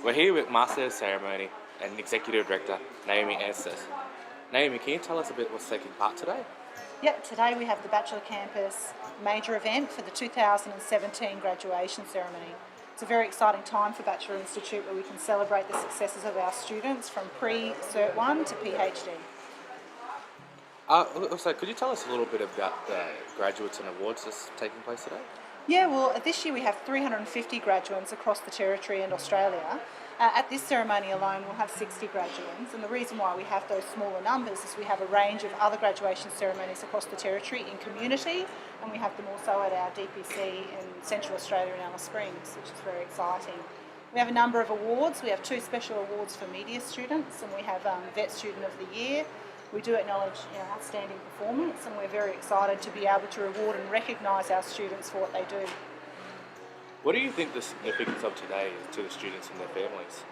We're here with Master of Ceremony and Executive Director Naomi Estes. Naomi, can you tell us a bit what's taking part today? Yep, today we have the Batchelor Campus major event for the 2017 graduation ceremony. It's a very exciting time for Batchelor Institute where we can celebrate the successes of our students from pre-Cert 1 to PhD. Also, could you tell us a little bit about the graduates and awards that's taking place today? Yeah, well, this year we have 350 graduates across the Territory and Australia. At this ceremony alone, we'll have 60 graduates, and the reason why we have those smaller numbers is we have a range of other graduation ceremonies across the Territory in community, and we have them also at our DPC in Central Australia and Alice Springs, which is very exciting. We have a number of awards. We have 2 special awards for media students, and we have Vet Student of the Year. We do acknowledge outstanding performance, and we're very excited to be able to reward and recognise our students for what they do. What do you think the significance of today is to the students and their families?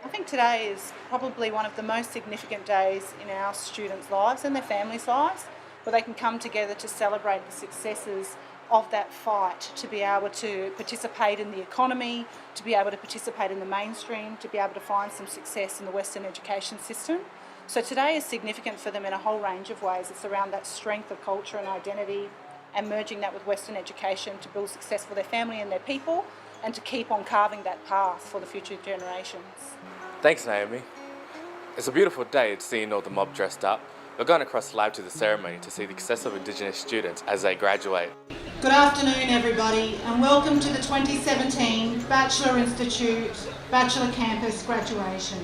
I think today is probably one of the most significant days in our students' lives and their families' lives, where they can come together to celebrate the successes of that fight, to be able to participate in the economy, to be able to participate in the mainstream, to be able to find some success in the Western education system. So today is significant for them in a whole range of ways. It's around that strength of culture and identity and merging that with Western education to build success for their family and their people and to keep on carving that path for the future generations. Thanks, Naomi. It's a beautiful day seeing all the mob dressed up. We're going across live to the ceremony to see the success of Indigenous students as they graduate. Good afternoon, everybody, and welcome to the 2017 Batchelor Institute Batchelor Campus graduation.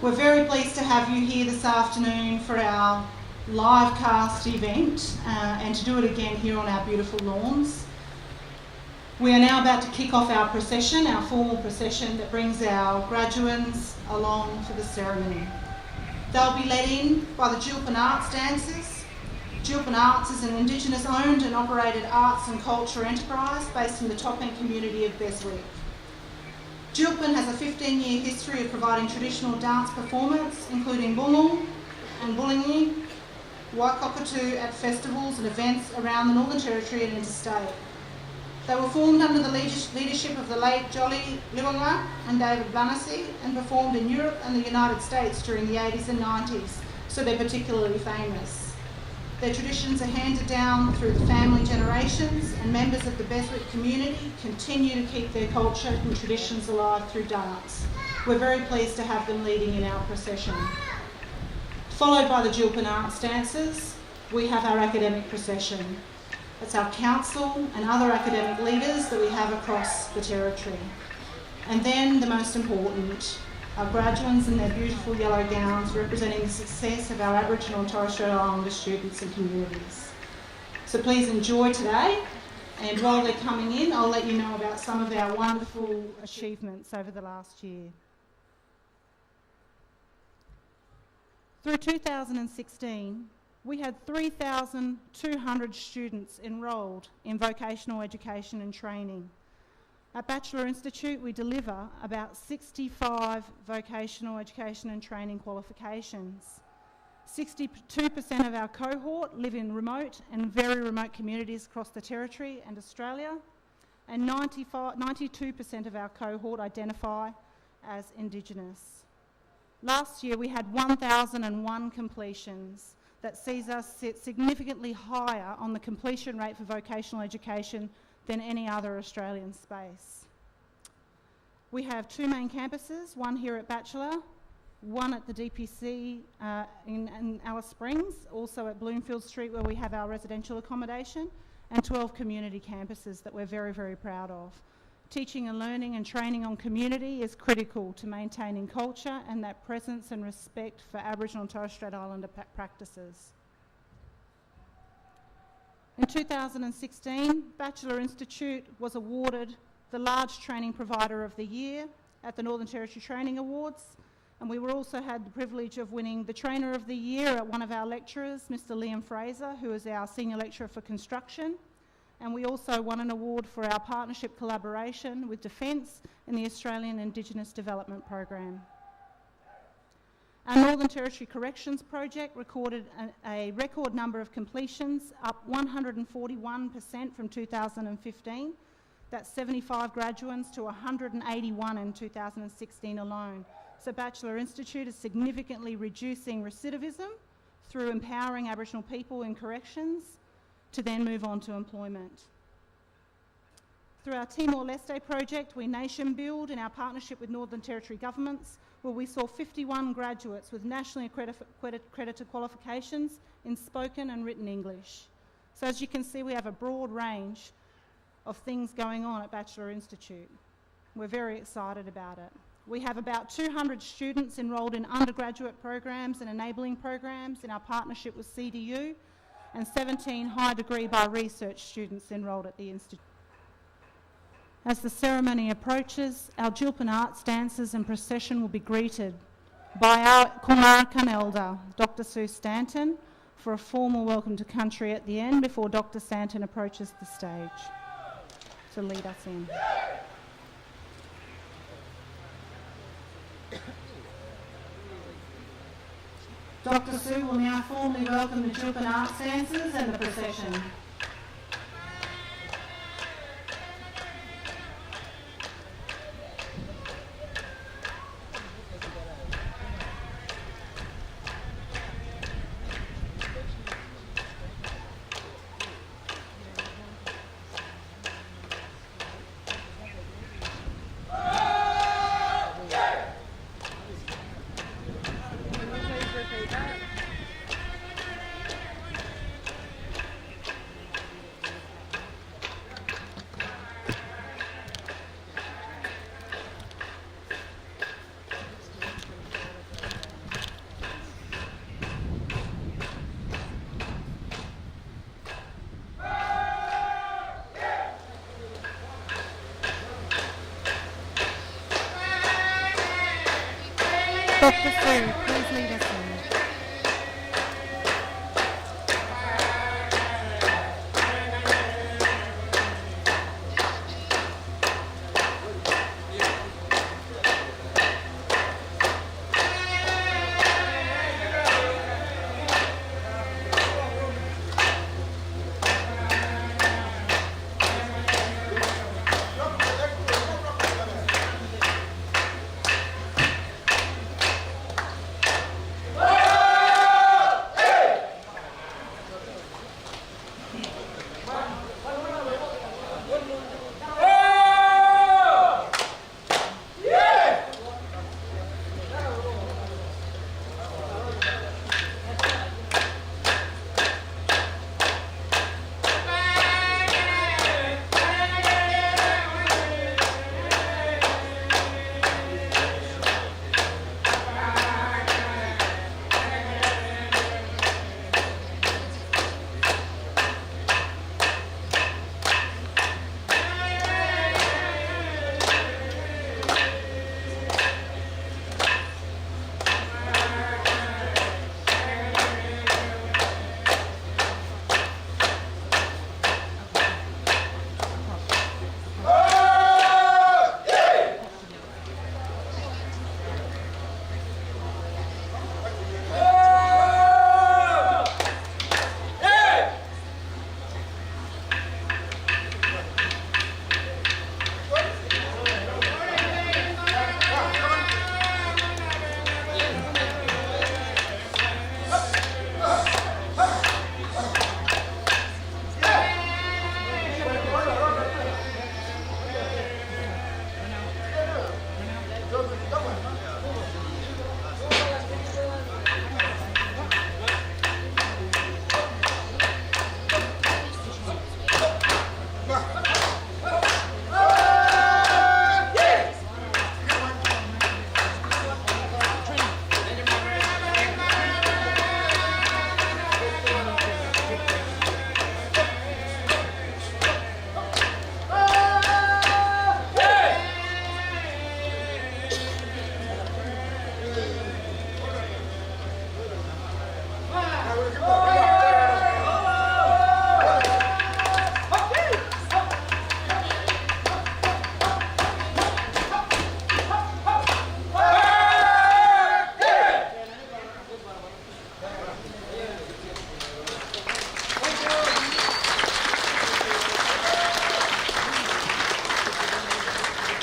We're very pleased to have you here this afternoon for our live cast event and to do it again here on our beautiful lawns. We are now about to kick off our procession, our formal procession that brings our graduates along for the ceremony. They'll be led in by the Jilpin Arts dancers. Jilpin Arts is an Indigenous owned and operated arts and culture enterprise based in the top-end community of Beswick. Jilpin has a 15-year history of providing traditional dance performance, including Bungal and Bullingi, Waikokatu at festivals and events around the Northern Territory and interstate. They were formed under the leadership of the late Jolly Liwanga and David Blanasi and performed in Europe and the United States during the 80s and 90s, so they're particularly famous. Their traditions are handed down through the family generations, and members of the Beswick community continue to keep their culture and traditions alive through dance. We're very pleased to have them leading in our procession. Followed by the Jilpin Arts dancers, we have our academic procession. It's our council and other academic leaders that we have across the Territory. And then the most important, our graduates in their beautiful yellow gowns representing the success of our Aboriginal and Torres Strait Islander students and communities. So please enjoy today, and while they're coming in, I'll let you know about some of our wonderful achievements over the last year. Through 2016, we had 3,200 students enrolled in vocational education and training. At Batchelor Institute, we deliver about 65 vocational education and training qualifications. 62% of our cohort live in remote and very remote communities across the Territory and Australia, and 92% of our cohort identify as Indigenous. Last year, we had 1,001 completions. That sees us sit significantly higher on the completion rate for vocational education than any other Australian space. We have 2 main campuses, one here at Batchelor, one at the DPC in Alice Springs, also at Bloomfield Street where we have our residential accommodation, and 12 community campuses that we're very, very proud of. Teaching and learning and training on community is critical to maintaining culture and that presence and respect for Aboriginal and Torres Strait Islander practices. In 2016, Batchelor Institute was awarded the Large Training Provider of the Year at the Northern Territory Training Awards, and we also had the privilege of winning the Trainer of the Year at one of our lecturers, Mr. Liam Fraser, who is our Senior Lecturer for Construction, and we also won an award for our partnership collaboration with Defence in the Australian Indigenous Development Program. Our Northern Territory Corrections Project recorded a record number of completions, up 141% from 2015. That's 75 graduates to 181 in 2016 alone. So Batchelor Institute is significantly reducing recidivism through empowering Aboriginal people in corrections to then move on to employment. Through our Timor-Leste project, we nation build in our partnership with Northern Territory governments, where we saw 51 graduates with nationally accredited qualifications in spoken and written English. So as you can see, we have a broad range of things going on at Batchelor Institute. We're very excited about it. We have about 200 students enrolled in undergraduate programs and enabling programs in our partnership with CDU, and 17 high degree by research students enrolled at the Institute. As the ceremony approaches, our Jilpin Arts dancers and procession will be greeted by our Cormarakan elder, Dr. Sue Stanton, for a formal welcome to country at the end before Dr. Stanton approaches the stage to lead us in. Dr. Sue will now formally welcome the Jilpin Arts dancers and the procession. Dr. Sue, please lead us in.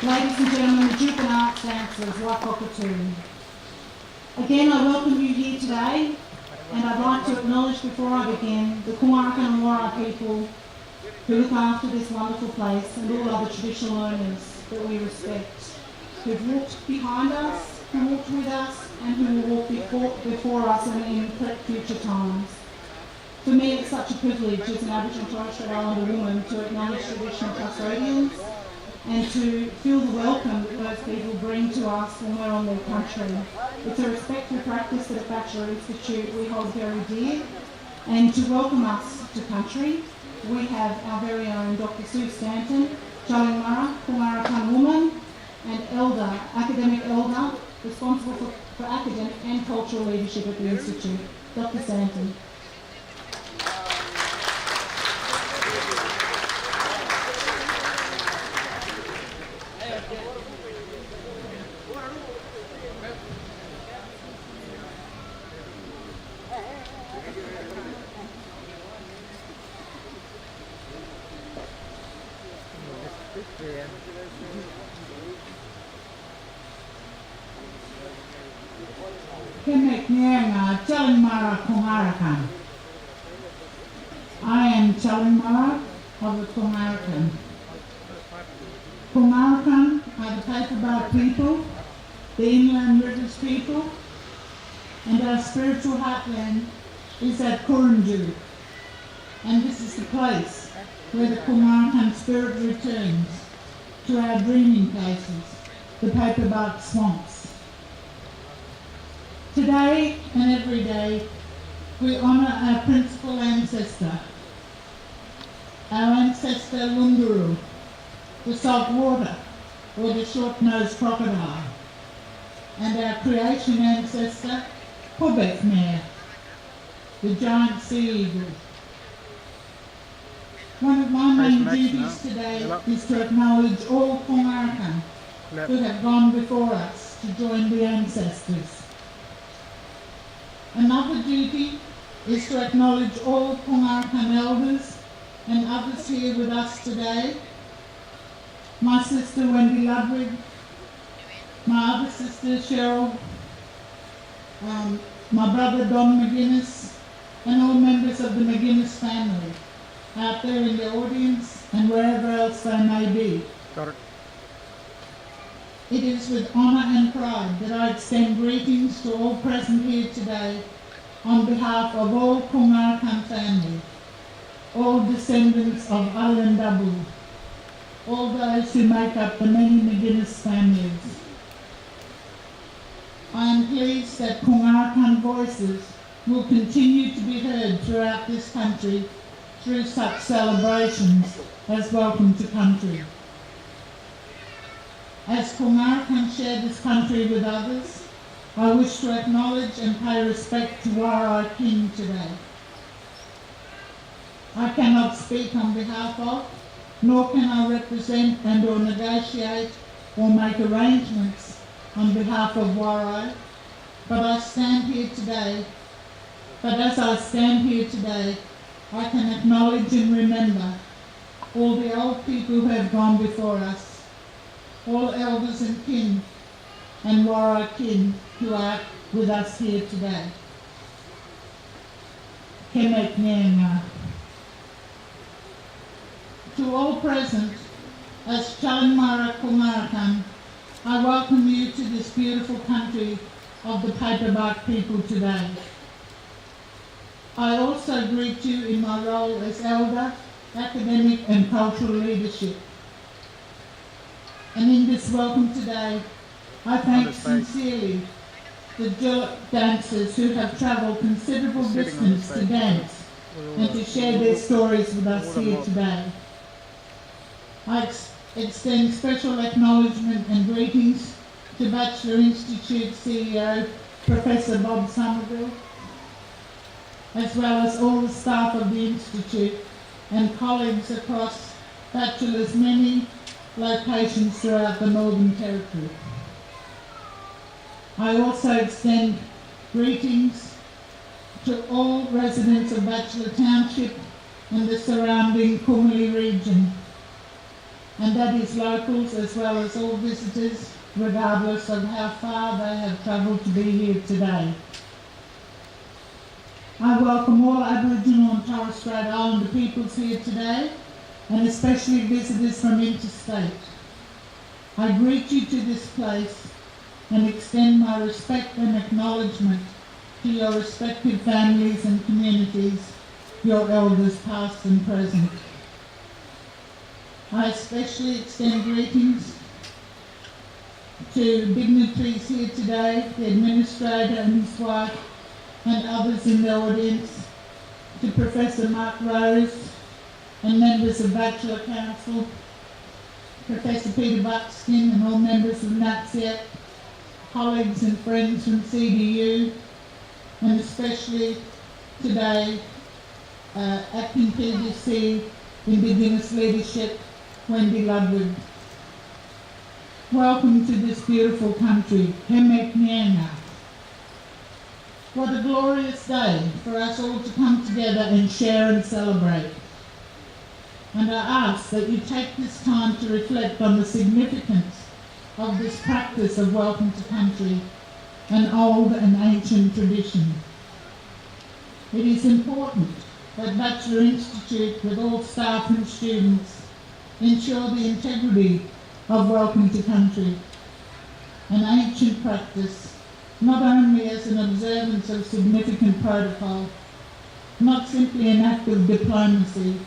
Ladies and gentlemen, the Duke and Arts dancers, Wakokatu. Again, I welcome you here today, and I'd like to acknowledge before I begin the Kumarakan and Wara people who look after this wonderful place and all other traditional owners that we respect, who've walked behind us, who walked with us, and who will walk before us in future times. For me, it's such a privilege as an Aboriginal and Torres Strait Islander woman to acknowledge traditional custodians and to feel the welcome that those people bring to us when we're on their country. It's a respectful practice that at Batchelor Institute we hold very dear, and to welcome us to country, we have our very own Dr. Sue Stanton, Challingmara, Kumarakan woman, and elder, academic elder, responsible for academic and cultural leadership at the Institute. Dr. Stanton. I am Challingmara of the Kumarakan. Kumarakan are the paperbark people, the inland rivers people, and our spiritual heartland is at Kurunju. And this is the place where the Kumarakan spirit returns to our dreaming places, the paperbark swamps. Today and every day, we honour our principal ancestor, our ancestor Lunguru, the salt water or the short-nosed crocodile, and our creation ancestor, Pobekmare, the giant sea eagle. One of my main duties today is to acknowledge all Kumarakan who have gone before us to join the ancestors. Another duty is to acknowledge all Kumarakan elders and others here with us today. My sister Wendy Ludwig, my other sister Cheryl, my brother Don McGuinness, and all members of the McGuinness family out there in the audience and wherever else they may be. Got it. It is with honour and pride that I extend greetings to all present here today on behalf of all Kumarakan family, all descendants of Alandabu, all those who make up the many McGuinness families. I am pleased that Kumarakan voices will continue to be heard throughout this country through such celebrations as Welcome to Country. As Kumarakan share this country with others, I wish to acknowledge and pay respect to Warai King today. I cannot speak on behalf of, nor can I represent and or negotiate or make arrangements on behalf of Warai, but as I stand here today, I can acknowledge and remember all the old people who have gone before us, all elders and kin and Warai kin who are with us here today. Kemek Nyenga. To all present, as Challingmara Kumarakan, I welcome you to this beautiful country of the paperbark people today. I also greet you in my role as elder, academic and cultural leadership. And in this welcome today, I thank sincerely the dancers who have travelled considerable distance to dance and to share their stories with us here today. I extend special acknowledgement and greetings to Batchelor Institute CEO, Professor Bob Somerville, as well as all the staff of the Institute and colleagues across Batchelor's many locations throughout the Northern Territory. I also extend greetings to all residents of Batchelor Township and the surrounding Kumuli region. and that is locals as well as all visitors, regardless of how far they have travelled to be here today. I welcome all Aboriginal and Torres Strait Islander peoples here today, and especially visitors from interstate. I greet you to this place and extend my respect and acknowledgement to your respective families and communities, your elders past and present. I especially extend greetings to dignitaries here today, the Administrator and his wife, and others in the audience, to Professor Mark Rose and members of Batchelor Council, Professor Peter Buckskin and all members of NATSEAC, colleagues and friends from CDU, and especially today, Acting PDC Indigenous Leadership, Wendy Ludwig. Welcome to this beautiful country, Hemek Nyanga. What a glorious day for us all to come together and share and celebrate. And I ask that you take this time to reflect on the significance of this practice of welcome to country, an old and ancient tradition. It is important that Batchelor Institute, with all staff and students, ensure the integrity of welcome to country, an ancient practice, not only as an observance of significant protocol, not simply an act of diplomacy,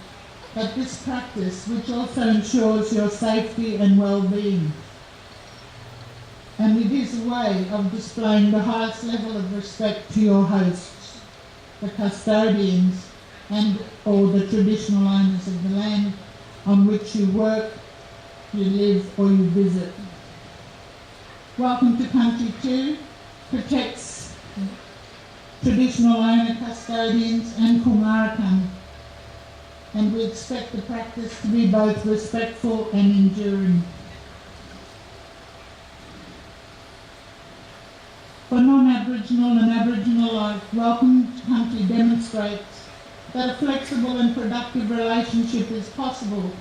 but this practice which also ensures your safety and well-being. And it is a way of displaying the highest level of respect to your hosts, the custodians, and or the traditional owners of the land on which you work, you live, or you visit. Welcome to Country 2 protects traditional owner, custodians, and Kumarakan, and we expect the practice to be both respectful and enduring. For non-Aboriginal and Aboriginal life, Welcome to Country demonstrates that a flexible and productive relationship is possible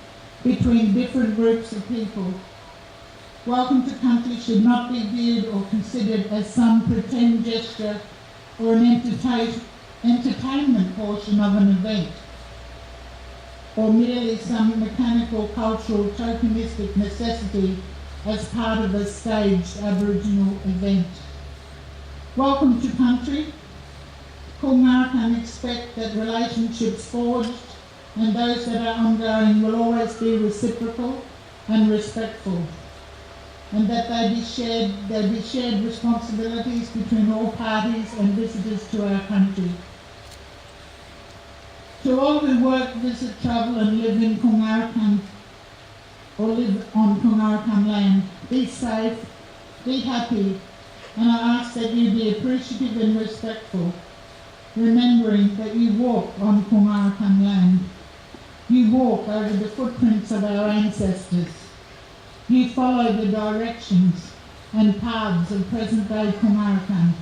between different groups of people. Welcome to Country should not be viewed or considered as some pretend gesture or an entertainment portion of an event, or merely some mechanical, cultural, tokenistic necessity as part of a staged Aboriginal event. Welcome to Country. Kumarakan expect that relationships forged and those that are ongoing will always be reciprocal and respectful, and that they be shared responsibilities between all parties and visitors to our country. To all who work, visit, travel and live in Kumarakan or live on Kumarakan land, be safe, be happy, and I ask that you be appreciative and respectful, remembering that you walk on Kumarakan land. You walk over the footprints of our ancestors. You follow the directions and paths of present-day Kumarakan.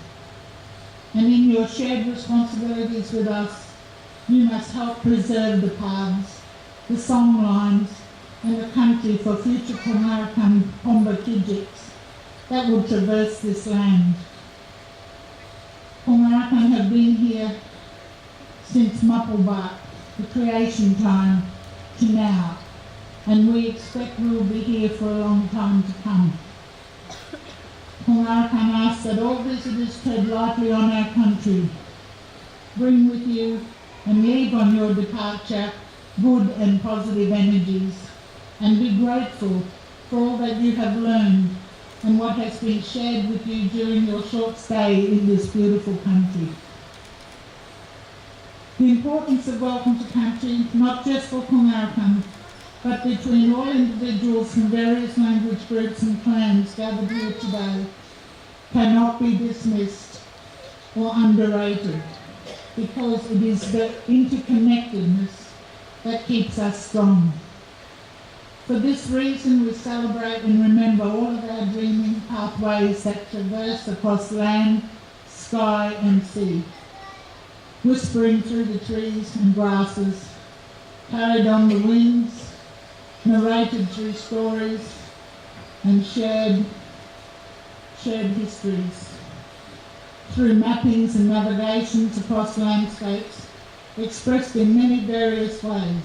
And in your shared responsibilities with us, you must help preserve the paths, the song lines, and the country for future Kumarakan Pomba Kijiks that will traverse this land. Kumarakan have been here since Mapulbak, the creation time, to now, and we expect we will be here for a long time to come. Kumarakan asks that all visitors tread lightly on our country. Bring with you and leave on your departure good and positive energies, and be grateful for all that you have learned and what has been shared with you during your short stay in this beautiful country. The importance of welcome to country, not just for Kumarakan, but between all individuals from various language groups and clans gathered here today, cannot be dismissed or underrated, because it is the interconnectedness that keeps us strong. For this reason, we celebrate and remember all of our dreaming pathways that traverse across land, sky and sea, whispering through the trees and grasses, carried on the winds, narrated through stories and shared histories, through mappings and navigations across landscapes, expressed in many various ways.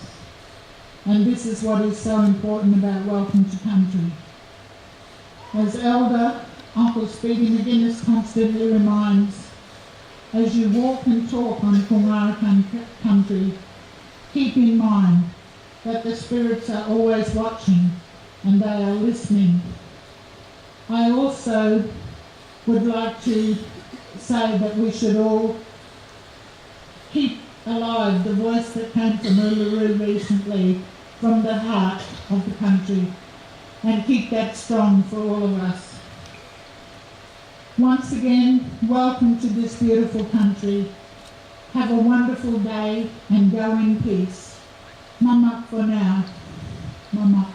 And this is what is so important about Welcome to Country. As Elder Uncle Speedy McGuinness constantly reminds, as you walk and talk on Kumara country, keep in mind that the spirits are always watching and they are listening. I also would like to say that we should all keep alive the voice that came from Uluru recently, from the heart of the country, and keep that strong for all of us. Once again, welcome to this beautiful country. Have a wonderful day and go in peace. Mama for now. Mama.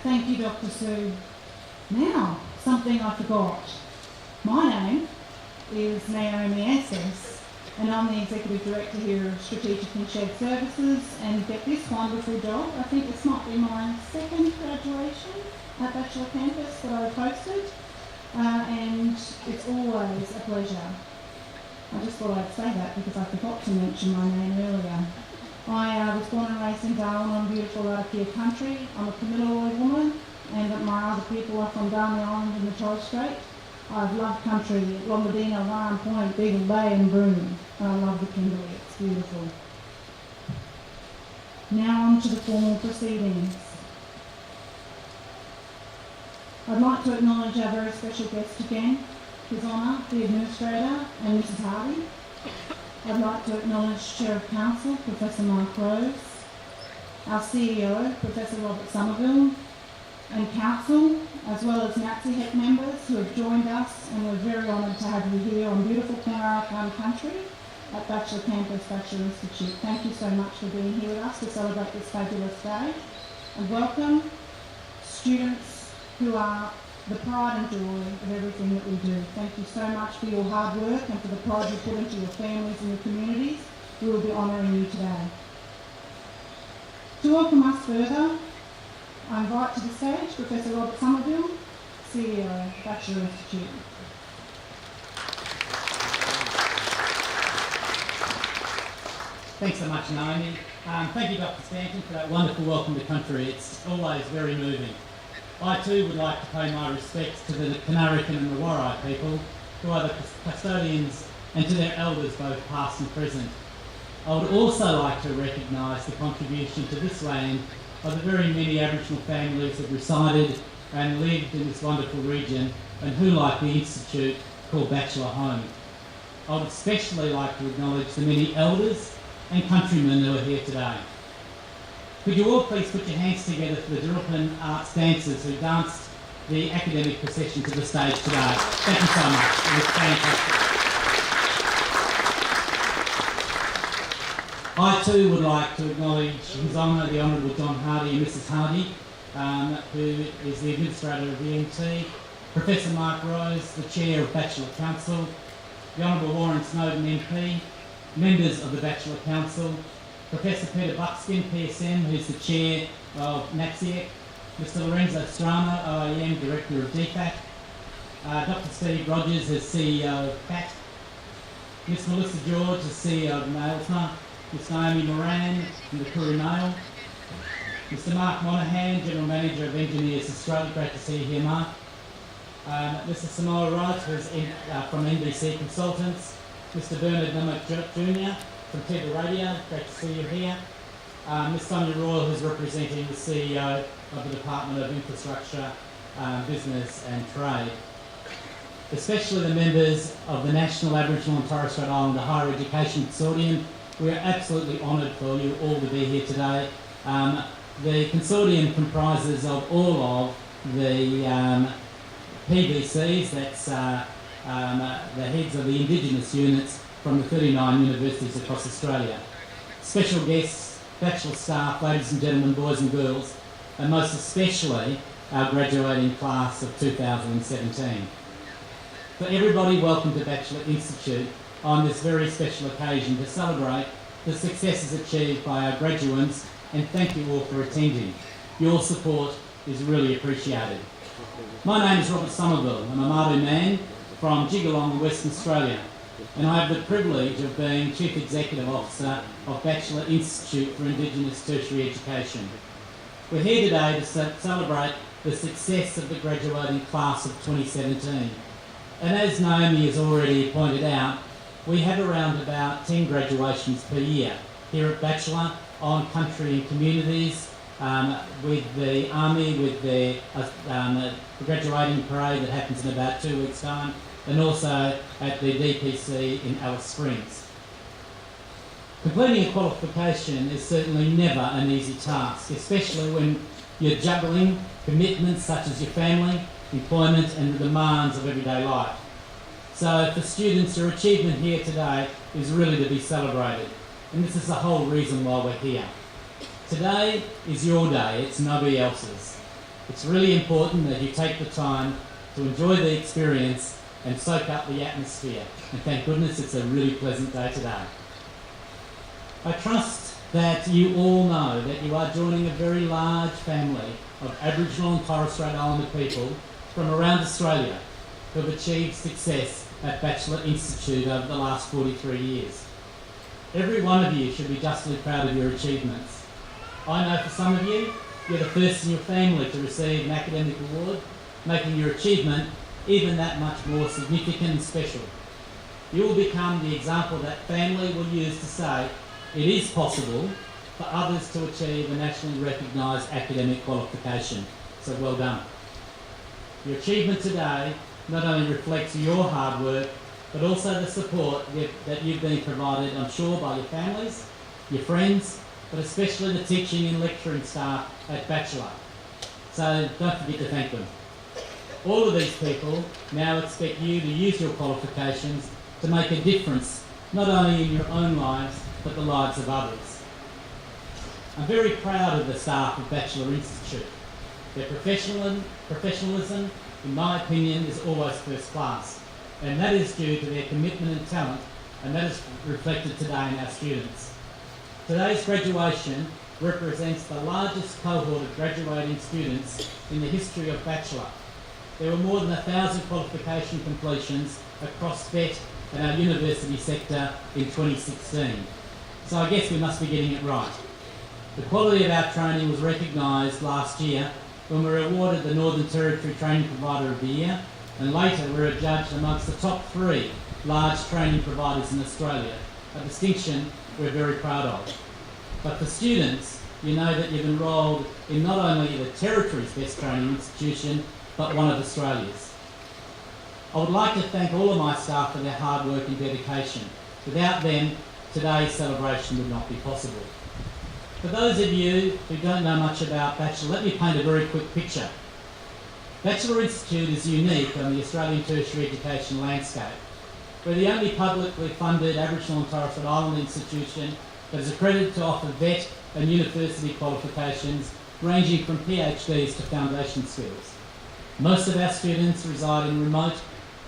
Thank you, Dr. Sue. Now, something I forgot. My name is Naomi Assis, and I'm the Executive Director here of Strategic and Shared Services, and get this wonderful job. I think this might be my second graduation at Batchelor Campus that I've hosted, and it's always a pleasure. I just thought I'd say that because I forgot to mention my name earlier. I was born and raised in Darwin on beautiful Arakia country. I'm a Kamilaroi woman, and my other people are from Darwin Island and the Torres Strait. I've loved country, Lombardino, Warren Point, Beagle Bay and Broome. I love the Kimberley, it's beautiful. Now on to the formal proceedings. I'd like to acknowledge our very special guest again, His Honour, the Administrator and Mrs Hardy. I'd like to acknowledge Chair of Council, Professor Mark Rose, our CEO, Professor Robert Somerville, and Council, as well as NATSI HEC members who have joined us, and we're very honoured to have you here on beautiful Kumara country at Batchelor Campus, Batchelor Institute. Thank you so much for being here with us to celebrate this fabulous day. And welcome students who are the pride and joy of everything that we do. Thank you so much for your hard work and for the pride you put into your families and your communities. We will be honouring you today. To welcome us further, I invite to the stage Professor Robert Somerville, CEO, Batchelor Institute. Thanks so much, Naomi. Thank you, Dr. Stanton, for that wonderful welcome to country. It's always very moving. I too would like to pay my respects to the Kanarikan and the Warai people, who are the custodians, and to their elders, both past and present. I would also like to recognise the contribution to this land of the very many Aboriginal families that resided and lived in this wonderful region, and who, like the Institute, call Batchelor home. I would especially like to acknowledge the many elders and countrymen who are here today. Could you all please put your hands together for the Drupan Arts dancers who danced the academic procession to the stage today. Thank you so much. It was fantastic. I too would like to acknowledge His Honour, the Honourable John Hardy and Mrs Hardy, who is the Administrator of the MT, Professor Mark Rose, the Chair of Batchelor Council, the Honourable Warren Snowden MP, members of the Batchelor Council, Professor Peter Buckskin, PSM, who's the Chair of NATSIEC, Mr Lorenzo Strano, OAM, Director of DFAC, Dr Steve Rogers, as CEO of CAT, Ms Melissa George, as CEO of Nailsma, Ms Naomi Moran from the Koori Mail, Mr Mark Monaghan, General Manager of Engineers Australia, great to see you here, Mark, Mr Samoa Wright, who's from NBC Consultants, Mr Bernard Nummock Jr. from Tedder Radio, great to see you here, Ms Sonia Royal, who's representing the CEO of the Department of Infrastructure, Business and Trade. Especially the members of the National Aboriginal and Torres Strait Islander Higher Education Consortium. We are absolutely honoured for you all to be here today. The consortium comprises of all of the PVCs, that's the heads of the Indigenous units from the 39 universities across Australia. Special guests, Batchelor staff, ladies and gentlemen, boys and girls, and most especially our graduating class of 2017. For everybody, welcome to Batchelor Institute on this very special occasion to celebrate the successes achieved by our graduates, and thank you all for attending. Your support is really appreciated. My name is Robert Somerville. I'm a Māori man from Jigalong, Western Australia, and I have the privilege of being Chief Executive Officer of Batchelor Institute for Indigenous Tertiary Education. We're here today to celebrate the success of the graduating class of 2017. And as Naomi has already pointed out, we have around about 10 graduations per year here at Batchelor on country and communities, with the Army, with the graduating parade that happens in about 2 weeks' time, and also at the DPC in Alice Springs. Completing a qualification is certainly never an easy task, especially when you're juggling commitments such as your family, employment and the demands of everyday life. So for students, your achievement here today is really to be celebrated, and this is the whole reason why we're here. Today is your day, it's nobody else's. It's really important that you take the time to enjoy the experience and soak up the atmosphere, and thank goodness it's a really pleasant day today. I trust that you all know that you are joining a very large family of Aboriginal and Torres Strait Islander people from around Australia who have achieved success at Batchelor Institute over the last 43 years. Every one of you should be justly proud of your achievements. I know for some of you, you're the first in your family to receive an academic award, making your achievement even that much more significant and special. You will become the example that family will use to say it is possible for others to achieve a nationally recognised academic qualification. So well done. Your achievement today not only reflects your hard work, but also the support that you've been provided, I'm sure, by your families, your friends, but especially the teaching and lecturing staff at Batchelor. So don't forget to thank them. All of these people now expect you to use your qualifications to make a difference, not only in your own lives, but the lives of others. I'm very proud of the staff of Batchelor Institute. Their professionalism, in my opinion, is always first class, and that is due to their commitment and talent, and that is reflected today in our students. Today's graduation represents the largest cohort of graduating students in the history of Batchelor. There were more than 1,000 qualification completions across VET and our university sector in 2016. So I guess we must be getting it right. The quality of our training was recognised last year when we were awarded the Northern Territory Training Provider of the Year, and later we were adjudged amongst the top 3 large training providers in Australia, a distinction we're very proud of. But for students, you know that you've enrolled in not only the Territory's best training institution, but one of Australia's. I would like to thank all of my staff for their hard work and dedication. Without them, today's celebration would not be possible. For those of you who don't know much about Batchelor, let me paint a very quick picture. Batchelor Institute is unique on the Australian tertiary education landscape. We're the only publicly funded Aboriginal and Torres Strait Islander institution that is accredited to offer VET and university qualifications ranging from PhDs to foundation skills. Most of our students reside in remote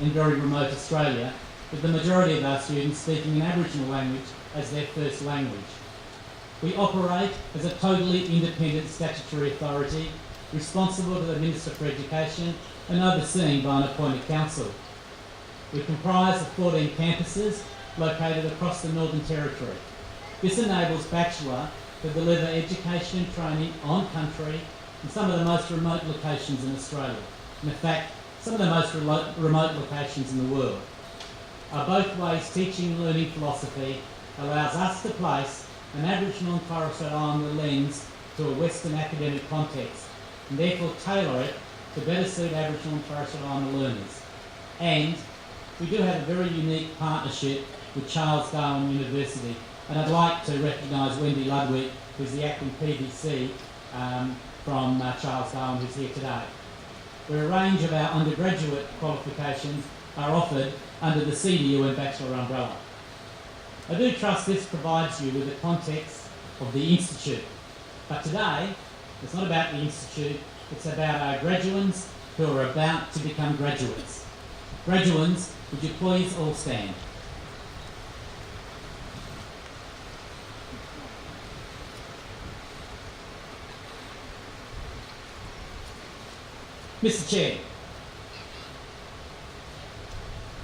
and very remote Australia, with the majority of our students speaking an Aboriginal language as their first language. We operate as a totally independent statutory authority, responsible to the Minister for Education and overseen by an appointed council. We comprise of 14 campuses located across the Northern Territory. This enables Batchelor to deliver education and training on country in some of the most remote locations in Australia. In fact, some of the most remote locations in the world. Our both ways teaching and learning philosophy allows us to place an Aboriginal and Torres Strait Islander lens to a Western academic context, and therefore tailor it to better suit Aboriginal and Torres Strait Islander learners. And we do have a very unique partnership with Charles Darwin University, and I'd like to recognise Wendy Ludwig, who's the acting PDC from Charles Darwin, who's here today, where a range of our undergraduate qualifications are offered under the CDU and Batchelor umbrella. I do trust this provides you with the context of the Institute. But today, it's not about the Institute, It's about our graduands who are about to become graduates. Graduands, would you please all stand? Mr. Chair,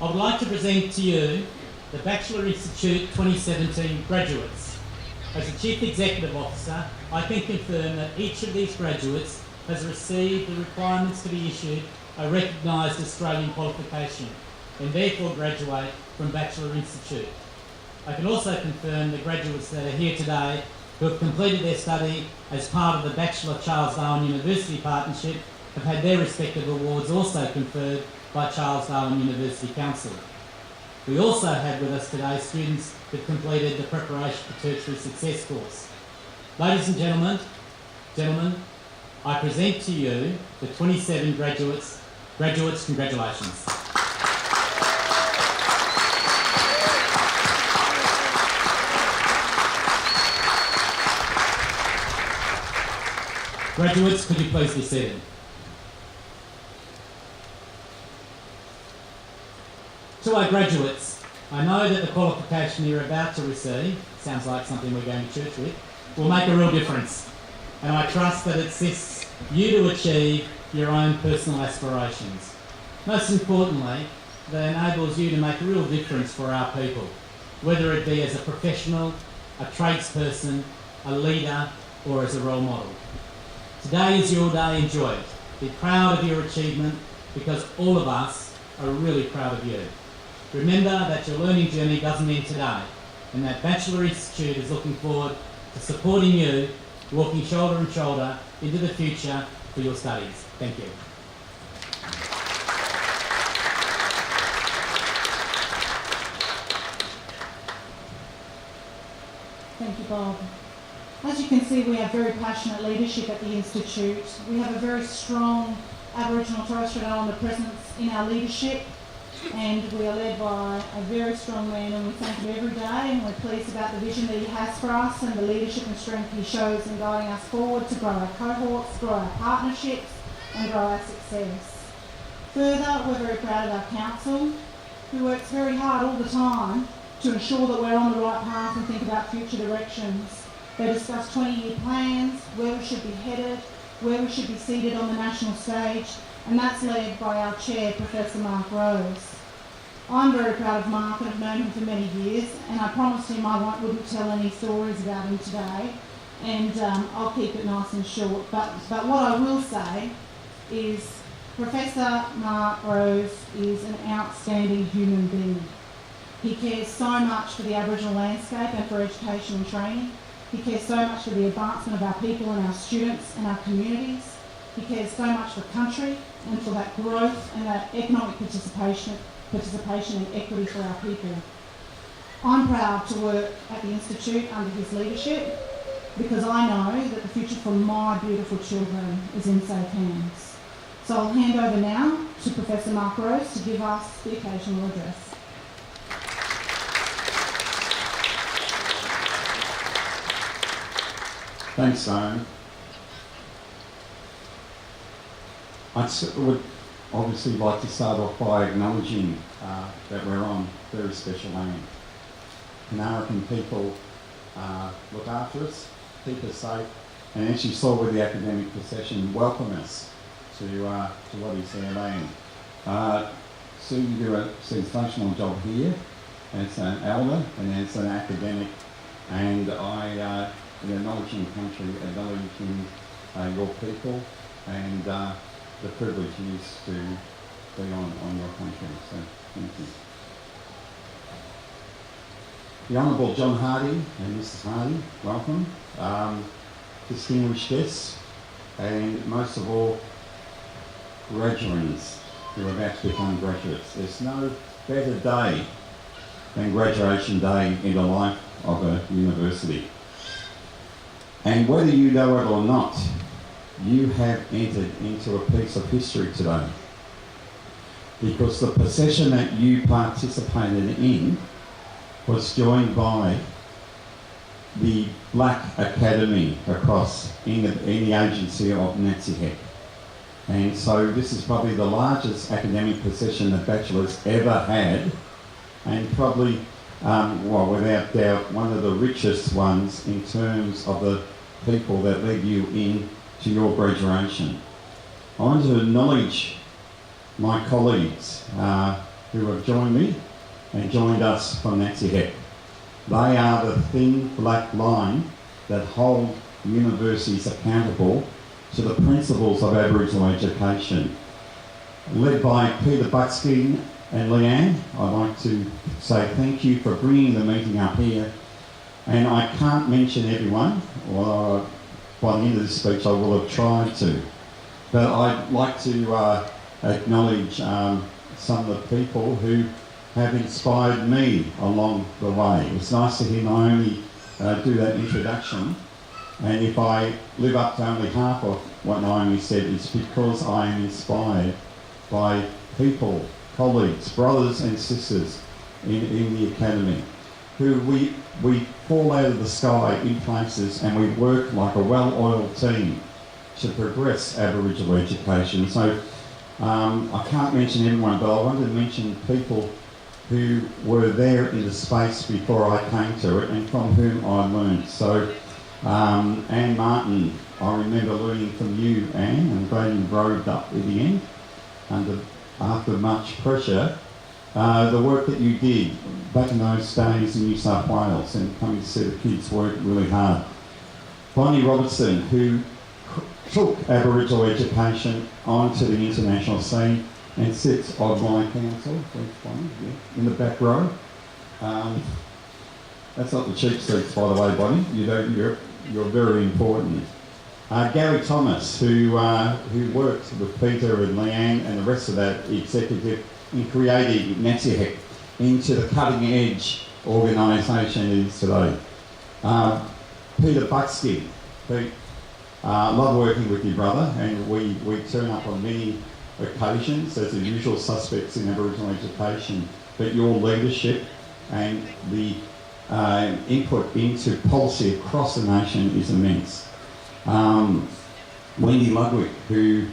I would like to present to you the Batchelor Institute 2017 graduates. As the Chief Executive Officer, I can confirm that each of these graduates has received the requirements to be issued a recognised Australian qualification and therefore graduate from Batchelor Institute. I can also confirm the graduates that are here today who have completed their study as part of the Batchelor Charles Darwin University Partnership have had their respective awards also conferred by Charles Darwin University Council. We also have with us today students who have completed the Preparation for Tertiary Success course. Ladies and gentlemen, I present to you the 27 graduates. Graduates, congratulations. Graduates, could you please be seated? To our graduates, I know that the qualification you're about to receive, sounds like something we're going to church with, will make a real difference. And I trust that it assists you to achieve your own personal aspirations. Most importantly, that enables you to make a real difference for our people, whether it be as a professional, a tradesperson, a leader, or as a role model. Today is your day, enjoy it. Be proud of your achievement because all of us are really proud of you. Remember that your learning journey doesn't end today and that Batchelor Institute is looking forward to supporting you, walking shoulder and shoulder into the future for your studies. Thank you. Thank you, Bob. As you can see, we have very passionate leadership at the Institute. We have a very strong Aboriginal Torres Strait Islander presence in our leadership, and we are led by a very strong man, and we thank him every day, and we're pleased about the vision that he has for us and the leadership and strength he shows in guiding us forward to grow our cohorts, grow our partnerships, and grow our success. Further, we're very proud of our council, who works very hard all the time to ensure that we're on the right path and think about future directions. They discuss 20-year plans, where we should be headed, where we should be seated on the national stage, and that's led by our chair, Professor Mark Rose. I'm very proud of Mark and have known him for many years, and I promised him I wouldn't tell any stories about him today, and I'll keep it nice and short. But what I will say is Professor Mark Rose is an outstanding human being. He cares so much for the Aboriginal landscape and for education and training. He cares so much for the advancement of our people and our students and our communities. He cares so much for country and for that growth and that economic participation and equity for our people. I'm proud to work at the Institute under his leadership because I know that the future for my beautiful children is in safe hands. So I'll hand over now to Professor Mark Rose to give us the occasional address. Thanks, Simon. I would obviously like to start off by acknowledging that we're on very special land. American people look after us, keep us safe, and as you saw with the academic procession, welcome us to what is their land. Sue, you do a sensational job here as an elder and as an academic, and I, in acknowledging country, acknowledging your people and the privilege it is to be on your country. So thank you. The Honourable John Hardy and Mrs Hardy, welcome. Distinguished guests, and most of all, graduands who are about to become graduates. There's no better day than graduation day in the life of a university. And whether you know it or not, you have entered into a piece of history today. Because the procession that you participated in was joined by the Black Academy across in the agency of Nancy Heck. And so this is probably the largest academic position that Batchelor's ever had, and probably, well, without doubt, one of the richest ones in terms of the people that led you in to your graduation. I want to acknowledge my colleagues who have joined me and joined us from Nancy Heck. They are the thin black line that hold universities accountable to the principles of Aboriginal education. Led by Peter Buckskin and Leanne, I'd like to say thank you for bringing the meeting up here. And I can't mention everyone, or by the end of this speech I will have tried to. But I'd like to acknowledge some of the people who have inspired me along the way. It's nice to hear Naomi do that introduction. And if I live up to only half of what Naomi said, it's because I am inspired by people, colleagues, brothers and sisters in the academy, who we fall out of the sky in places and we work like a well-oiled team to progress Aboriginal education. So I can't mention everyone, but I wanted to mention people who were there in the space before I came to it and from whom I learned. So Anne Martin, I remember learning from you, Anne, and glad you roved up at the end after much pressure. The work that you did back in those days in New South Wales and coming to see the kids work really hard. Bonnie Robertson, who took Aboriginal education onto the international scene and sits on my council, in the back row. That's not the cheap seats, by the way, Bonnie. You're very important. Gary Thomas, who worked with Peter and Leanne and the rest of that executive in creating NATSIHEC into the cutting edge organisation it is today. Peter Buckskin, Pete, love working with your brother, and we turn up on many occasions as the usual suspects in Aboriginal education, but your leadership and the input into policy across the nation is immense. Wendy Ludwig, who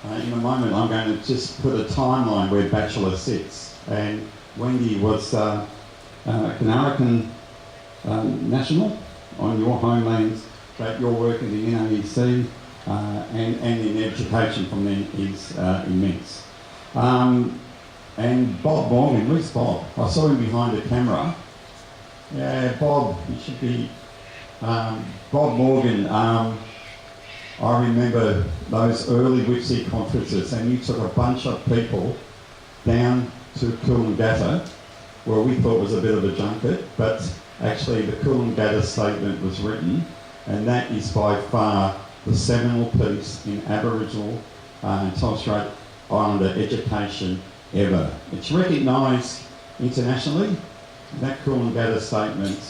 in a moment I'm going to just put a timeline where Batchelor sits, and Wendy was Canarican national on your homelands, but your work in the NAEC and in education from then is immense. And Bob Morgan, where's Bob? I saw him behind the camera. Yeah, Bob, he should be. Bob Morgan, I remember those early WIPSI conferences, and you took a bunch of people down to Coolangatta, where we thought was a bit of a junket, but actually the Coolangatta statement was written, and that is by far the seminal piece in Aboriginal and Torres Strait Islander education ever. It's recognised internationally. That Coolangatta statement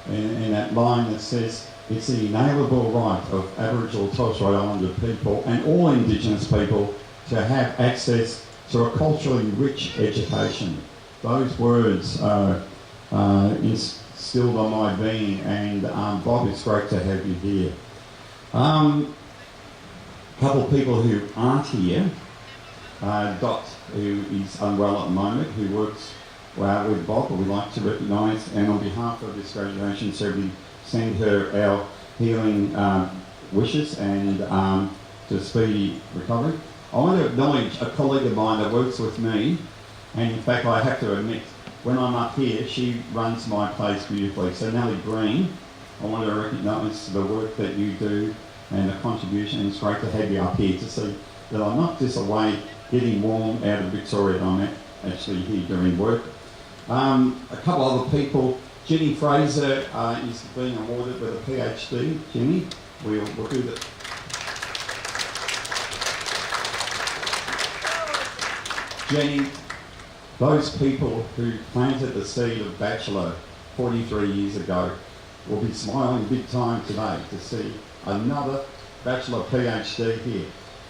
and that line that says it's the inalienable right of Aboriginal Torres Strait Islander people and all Indigenous people to have access to a culturally rich education. Those words are instilled on my being, and Bob, it's great to have you here. A couple of people who aren't here, Dot, who is unwell at the moment, who works with Bob, we'd like to recognise, and on behalf of this graduation ceremony, send her our healing wishes and to speedy recovery. I want to acknowledge a colleague of mine that works with me, and in fact I have to admit, when I'm up here, she runs my place beautifully. So Nellie Green, I want to recognise the work that you do and the contribution. It's great to have you up here to see that I'm not just away getting warm out of Victoria, I'm actually here doing work. A couple other people. Jenny Fraser is being awarded with a PhD. Jenny, we'll do that. Jenny, those people who planted the seed of Batchelor 43 years ago will be smiling big time today to see another Batchelor PhD here.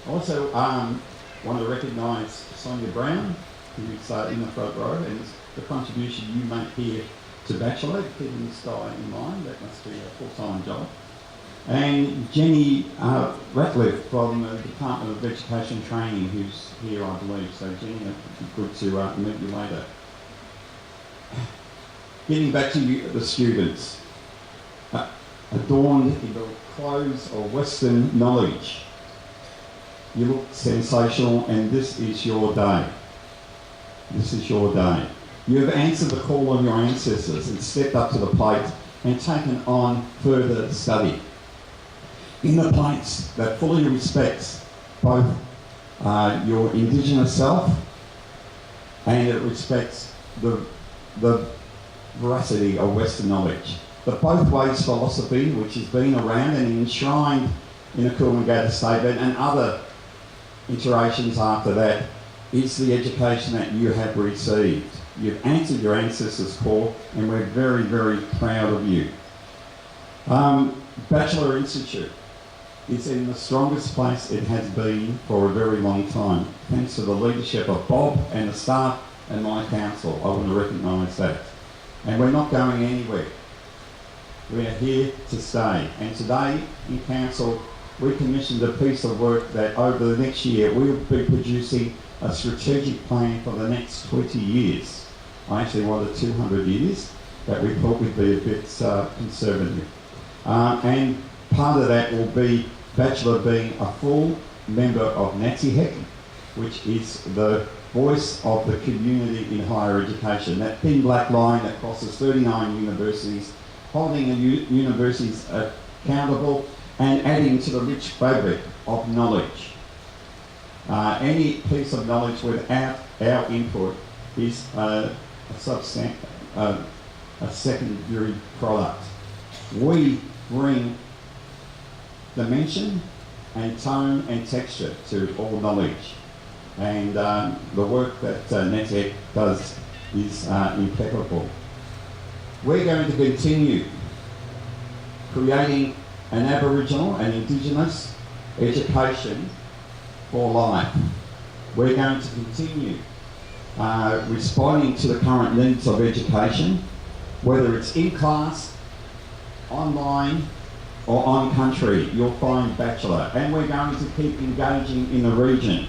Also want to recognise Sonia Brown, who's in the front row, and the contribution you make here to Batchelor, keeping this guy in mind. That must be a full-time job. and Jenny Ratcliffe from the Department of Education Training, who's here, I believe. So Jenny, it'd be good to meet you later. Getting back to you, the students, adorned in the clothes of Western knowledge. You look sensational, and this is your day. This is your day. You have answered the call of your ancestors and stepped up to the plate and taken on further study in a place that fully respects both your Indigenous self and it respects the veracity of Western knowledge. The both ways philosophy, which has been around and enshrined in the Coolangatta Statement and other iterations after that, is the education that you have received. You've answered your ancestors' call, and we're very, very proud of you. Batchelor Institute is in the strongest place it has been for a very long time, thanks to the leadership of Bob and the staff and my council. I want to recognise that. And we're not going anywhere. We're here to stay. And today in council, we commissioned a piece of work that over the next year we'll be producing a strategic plan for the next 20 years. I actually wanted 200 years, but we thought we'd be a bit conservative. And part of that will be Batchelor being a full member of NATIHEC, which is the voice of the community in higher education. That thin black line that crosses 39 universities, holding the universities accountable and adding to the rich fabric of knowledge. Any piece of knowledge without our input is a secondary product. We bring dimension and tone and texture to all knowledge. And the work that NETEC does is impeccable. We're going to continue creating an Aboriginal and Indigenous education for life. We're going to continue responding to the current needs of education, whether it's in class, online, or on country. You'll find Batchelor, and we're going to keep engaging in the region.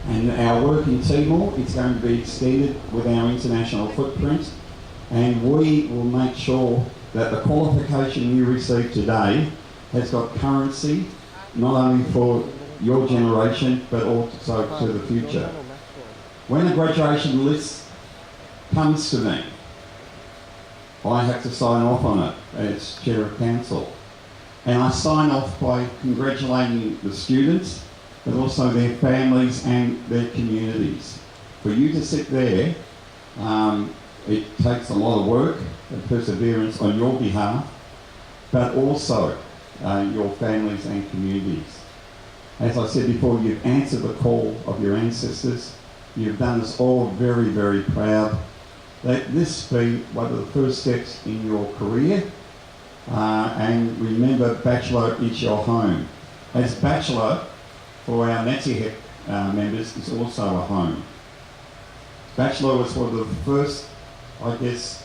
And our work in Timor is going to be extended with our international footprint, and we will make sure that the qualification you receive today has got currency, not only for your generation, but also to the future. When the graduation list comes to me, I have to sign off on it as Chair of Council. And I sign off by congratulating the students, but also their families and their communities. For you to sit there, it takes a lot of work and perseverance on your behalf, but also your families and communities. As I said before, you've answered the call of your ancestors. You've done us all very, very proud. Let this be one of the first steps in your career. And remember, Batchelor is your home. As Batchelor, for our NATIHEC members, is also a home. Batchelor was one of the first, I guess,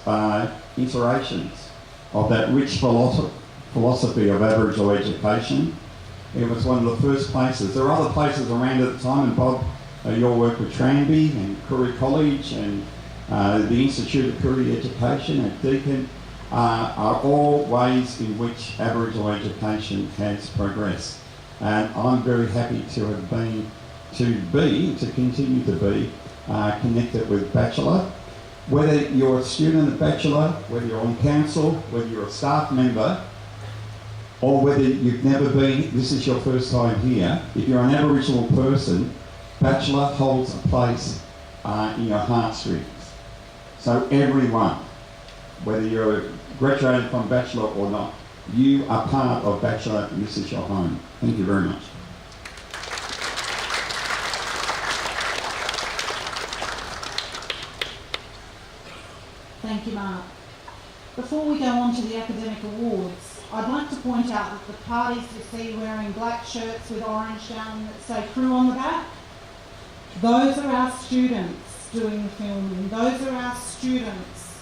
iterations of that rich philosophy of Aboriginal education. It was one of the first places. There were other places around at the time, and Bob, your work with Tranby and Koori College and the Institute of Koori Education at Deakin are all ways in which Aboriginal education has progressed. And I'm very happy to have been, to continue to be connected with Batchelor. Whether you're a student at Batchelor, whether you're on council, whether you're a staff member, or whether you've never been, this is your first time here, if you're an Aboriginal person, Batchelor holds a place in your heartstrings. So everyone, whether you're graduated from Batchelor or not, you are part of Batchelor and this is your home. Thank you very much. Thank you, Mark. Before we go on to the academic awards, I'd like to point out that the parties you see wearing black shirts with orange down that say crew on the back, those are our students doing the filming. Those are our students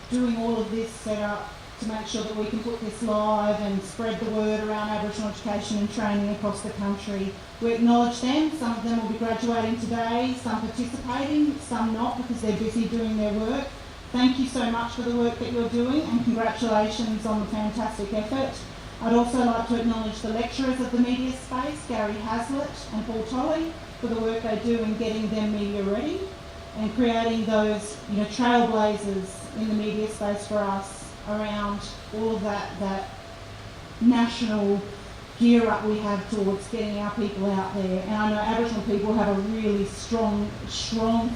doing all of this setup to make sure that we can put this live and spread the word around Aboriginal education and training across the country. We acknowledge them. Some of them will be graduating today, some participating, some not because they're busy doing their work. Thank you so much for the work that you're doing and congratulations on the fantastic effort. I'd also like to acknowledge the lecturers of the media space, Gary Hazlitt and Paul Tolley, for the work they do in getting them media ready and creating those, trailblazers in the media space for us around all of that national gear up we have towards getting our people out there. And I know Aboriginal people have a really strong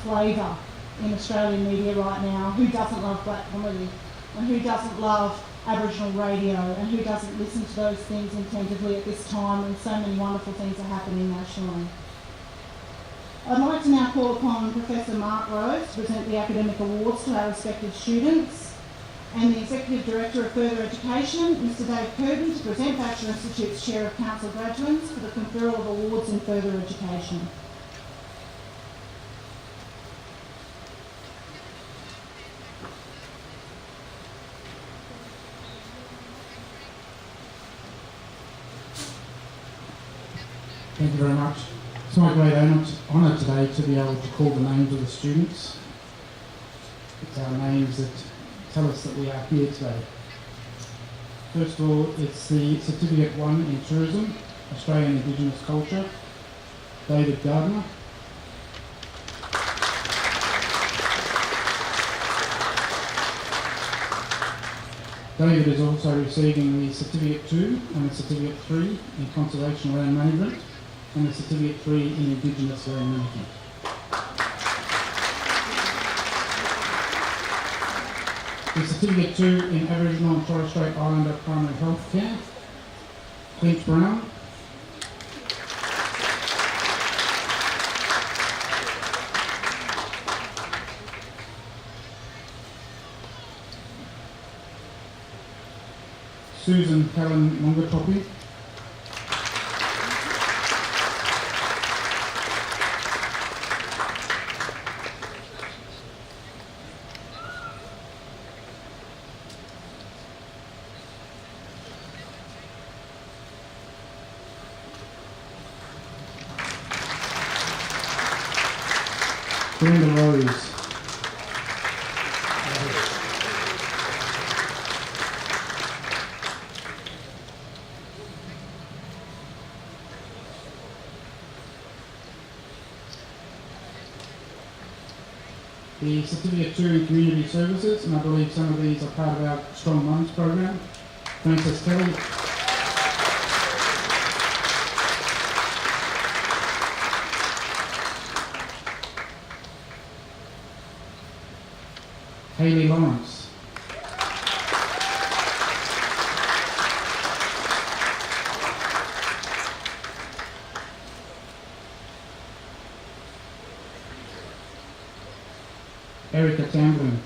flavour in Australian media right now. Who doesn't love black comedy? And who doesn't love Aboriginal radio? And who doesn't listen to those things attentively at this time when so many wonderful things are happening nationally? I'd like to now call upon Professor Mark Rose to present the academic awards to our respected students, and the Executive Director of Further Education, Mr Dave Kirby, to present Batchelor Institute's Chair of Council graduates for the conferral of awards in further education. Thank you very much. It's my great honour today to be able to call the names of the students. It's our names that tell us that we are here today. First of all, it's the Certificate 1 in Tourism, Australian Indigenous Culture, David Gardner. David is also receiving the Certificate 2 and the Certificate 3 in Conservation Land Management and the Certificate 3 in Indigenous Land Management. The Certificate 2 in Aboriginal and Torres Strait Islander Primary Health Care, Clint Brown. Susan Callan Mongatopi. Brenda Rose. The Certificate 2 in Community Services, and I believe some of these are part of our Strong Minds program. Frances Kelly. Hayley Lawrence. Erica Tamblin.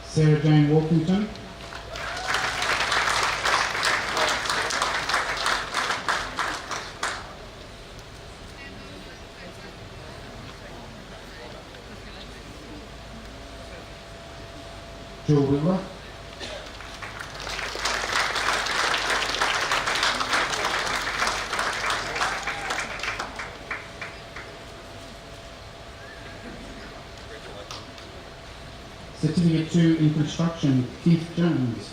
Sarah Jane Walkington. Jill Wheeler. Certificate 2 in Construction, Keith Jones.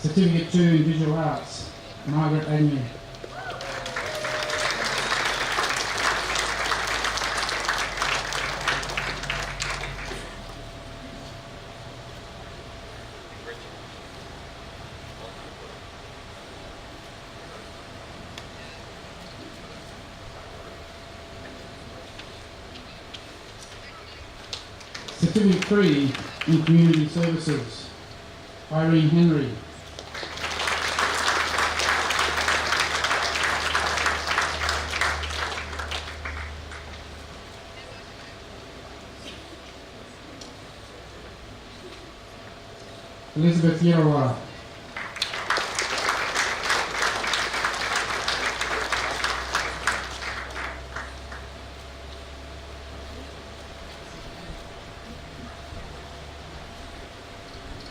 Certificate 2 in Visual Arts, Margaret Agnew. Certificate 3 in Community Services, Irene Henry. Elizabeth Yerrawara.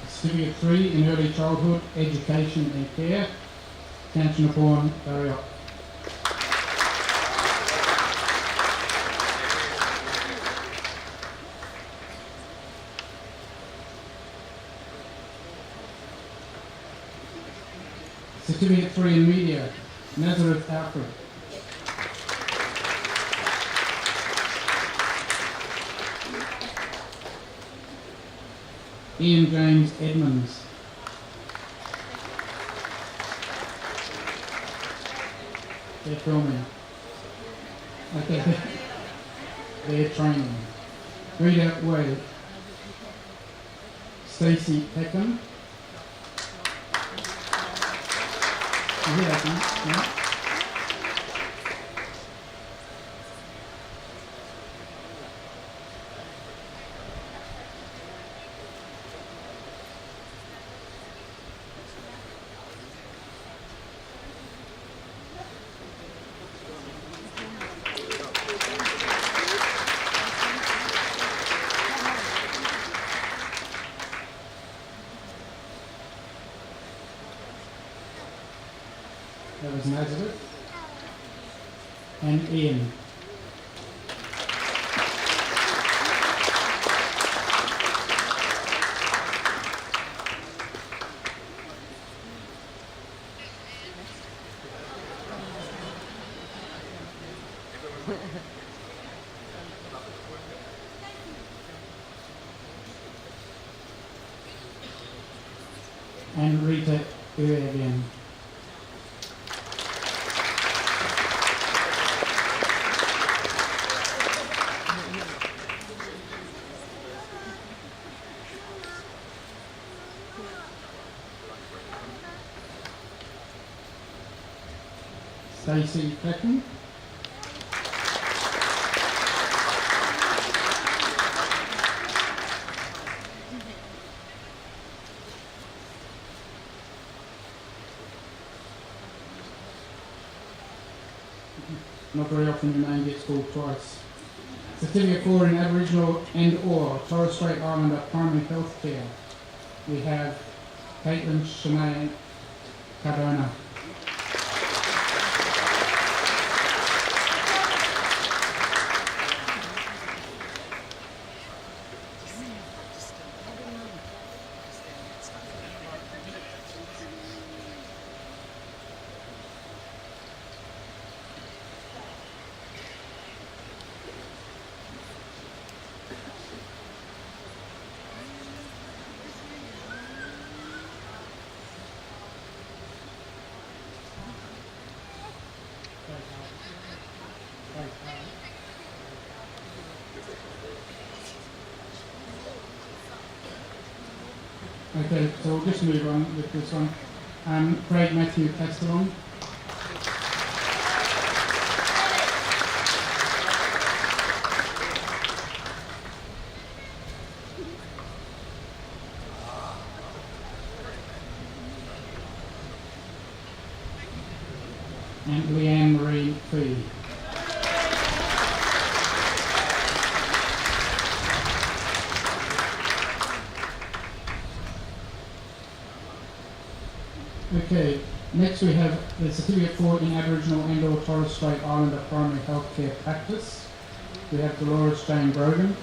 Certificate 3 in Early Childhood Education and Care, Kanchanabon, Bariok. Certificate 3 in Media, Nazareth Alfred. Ian James Edmonds. They're filming. Okay. They're training. Rita Wade. Stacey Peckham. Is it Peckham? Yeah. That was Nazareth. And Ian. And Rita again. Stacey Peckham. Not very often your name gets called twice. Certificate 4 in Aboriginal and or Torres Strait Islander primary health care. We have Caitlin Shanae Cardona. Okay, so we'll just move on with this one. Craig Matthew Castellon. And Leanne Marie Fee. Okay, next we have the Certificate 4 in Aboriginal and or Torres Strait Islander primary healthcare practice. We have Dolores Jane Brogan.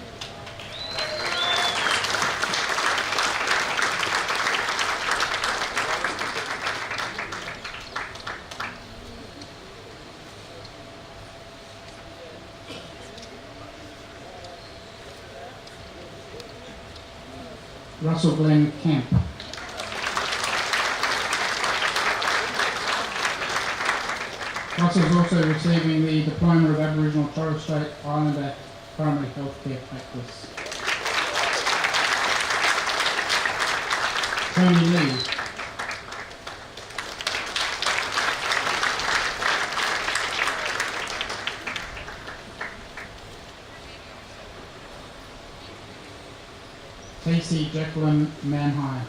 Russell Glenn Camp. Russell is also receiving the Diploma of Aboriginal Torres Strait Islander Primary Healthcare Practice. Tony Lee. Casey Jacqueline Manhigh.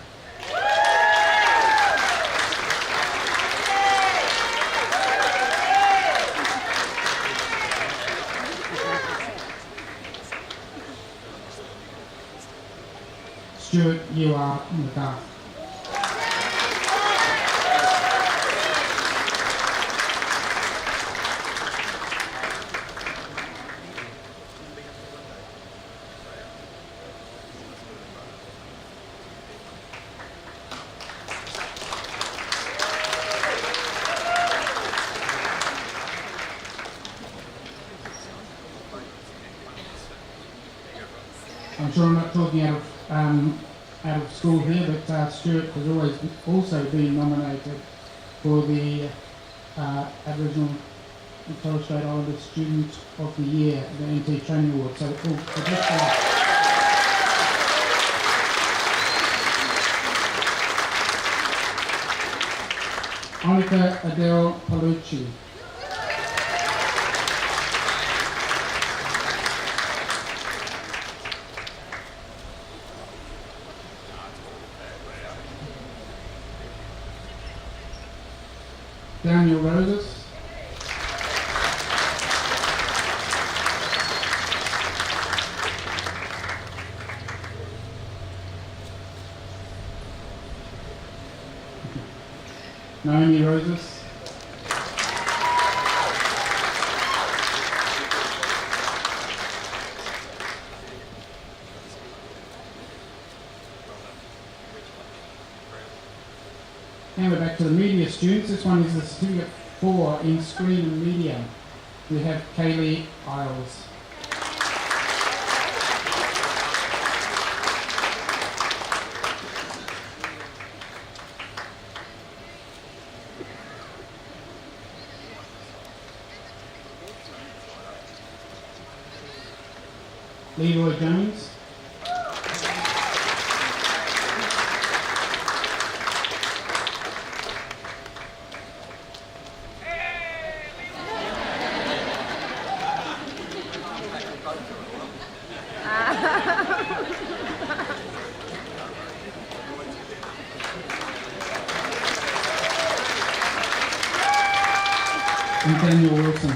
Stuart, you are on the card. I'm sure I'm not talking out of school here, but Stuart has always also been nominated for the Aboriginal and Torres Strait Islander Student of the Year, the NT Training Award. So, for this Monica Adele Palucci. Daniel Roses. Naomi Roses. Now we're back to the media students. This one is the certificate 4 in screen and media. We have Kaylee Isles. Leroy Jones. And Daniel Wilson.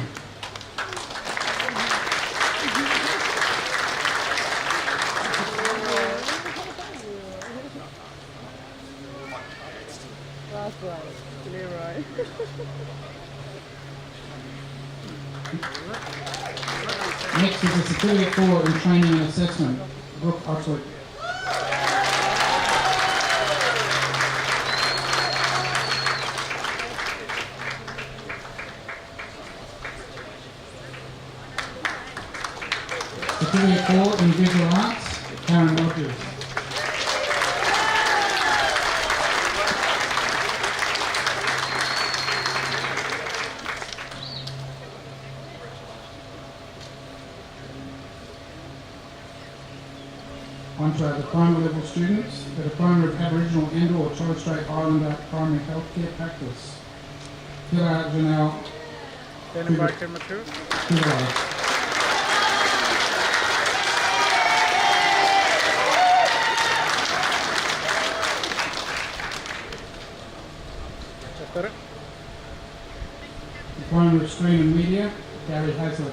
Next is the certificate 4 in training and assessment, Brooke Oxford. Certificate 4 in visual arts, Karen Rogers. On to our diploma level students, the diploma of Aboriginal and or Torres Strait Islander primary healthcare practice. Pilar Janelle. Pilar. Diploma of Screen and Media, Gary Hazlitt.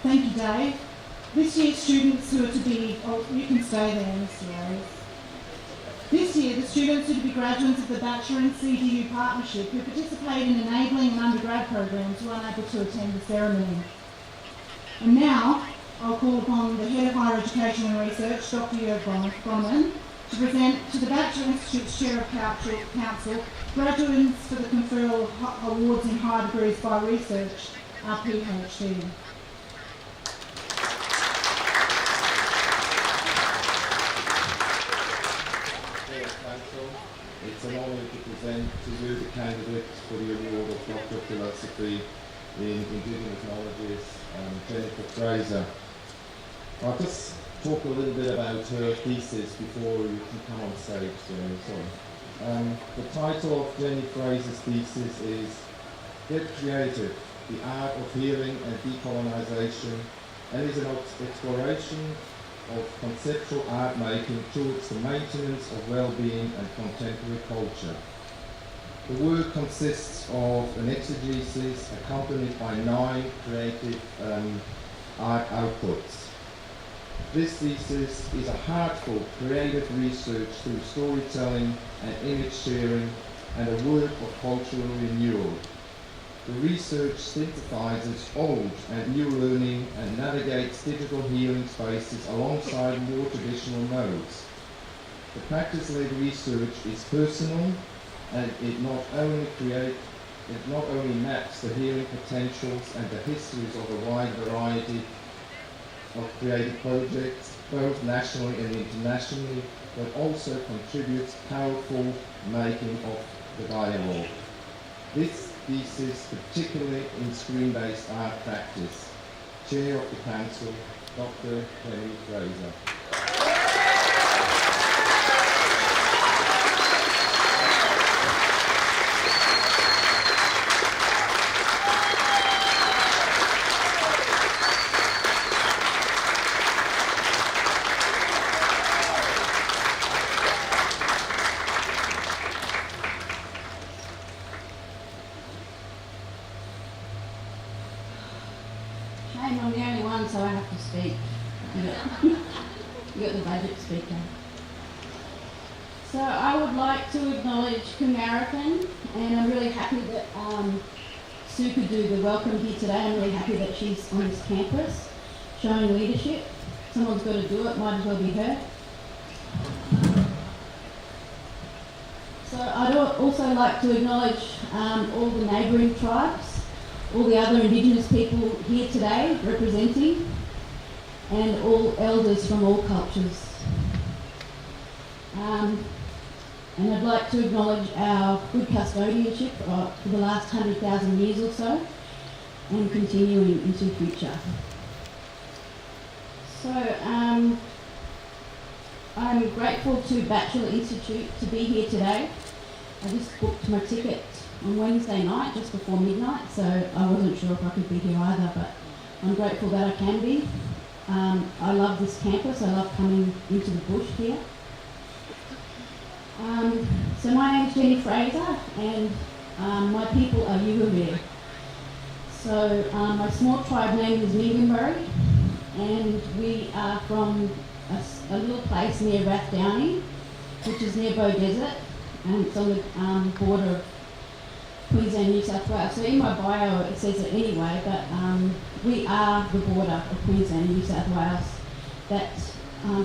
Thank you, Dave. This year's students who are to be, oh, you can stay there, Mr. Rose. This year, the students who are to be graduates of the Batchelor and CDU partnership who participate in enabling and undergrad programs were unable to attend the ceremony. And now, I'll call upon the Head of Higher Education and Research, Dr. Jörg Bonneman, to present to the Batchelor Institute's Chair of Council graduates for the conferral awards in higher degrees by research, our PhD. It's an honour to present to you the candidates for the award of Doctor of Philosophy in Indigenous Knowledges, Jennifer Fraser. I'll just talk a little bit about her thesis before you can come on stage. The title of Jenny Fraser's thesis is Get Creative, the Art of Healing and Decolonisation, and is an exploration of conceptual art making towards the maintenance of well-being and contemporary culture. The work consists of an exegesis accompanied by 9 creative art outputs. This thesis is a heartful creative research through storytelling and image sharing and a work of cultural renewal. The research synthesizes old and new learning and navigates digital healing spaces alongside more traditional modes. The practice-led research is personal, and it not only maps the healing potentials and the histories of a wide variety of creative projects, both nationally and internationally, but also contributes powerful making of the dialogue. This thesis, particularly in screen-based art practice. Chair of the Council, Dr. Terry Fraser. Shame I'm the only one, so I have to speak. You got the budget speaker. So I would like to acknowledge Camaracan, and I'm really happy that Sue could do the welcome here today. I'm really happy that she's on this campus, showing leadership. Someone's got to do it, might as well be her. So I'd also like to acknowledge all the neighbouring tribes, all the other Indigenous people here today representing, and all elders from all cultures. And I'd like to acknowledge our good custodianship for the last 100,000 years or so, and continuing into the future. So I'm grateful to Batchelor Institute to be here today. I just booked my ticket on Wednesday night, just before midnight, so I wasn't sure if I could be here either, but I'm grateful that I can be. I love this campus, I love coming into the bush here. So my name's Jenny Fraser, and my people are Yugamir. So my small tribe name is Mingamurray, and we are from a little place near Rathdowney, which is near Bow Desert, and it's on the border of Queensland, New South Wales. So in my bio it says it anyway, but we are the border of Queensland and New South Wales. That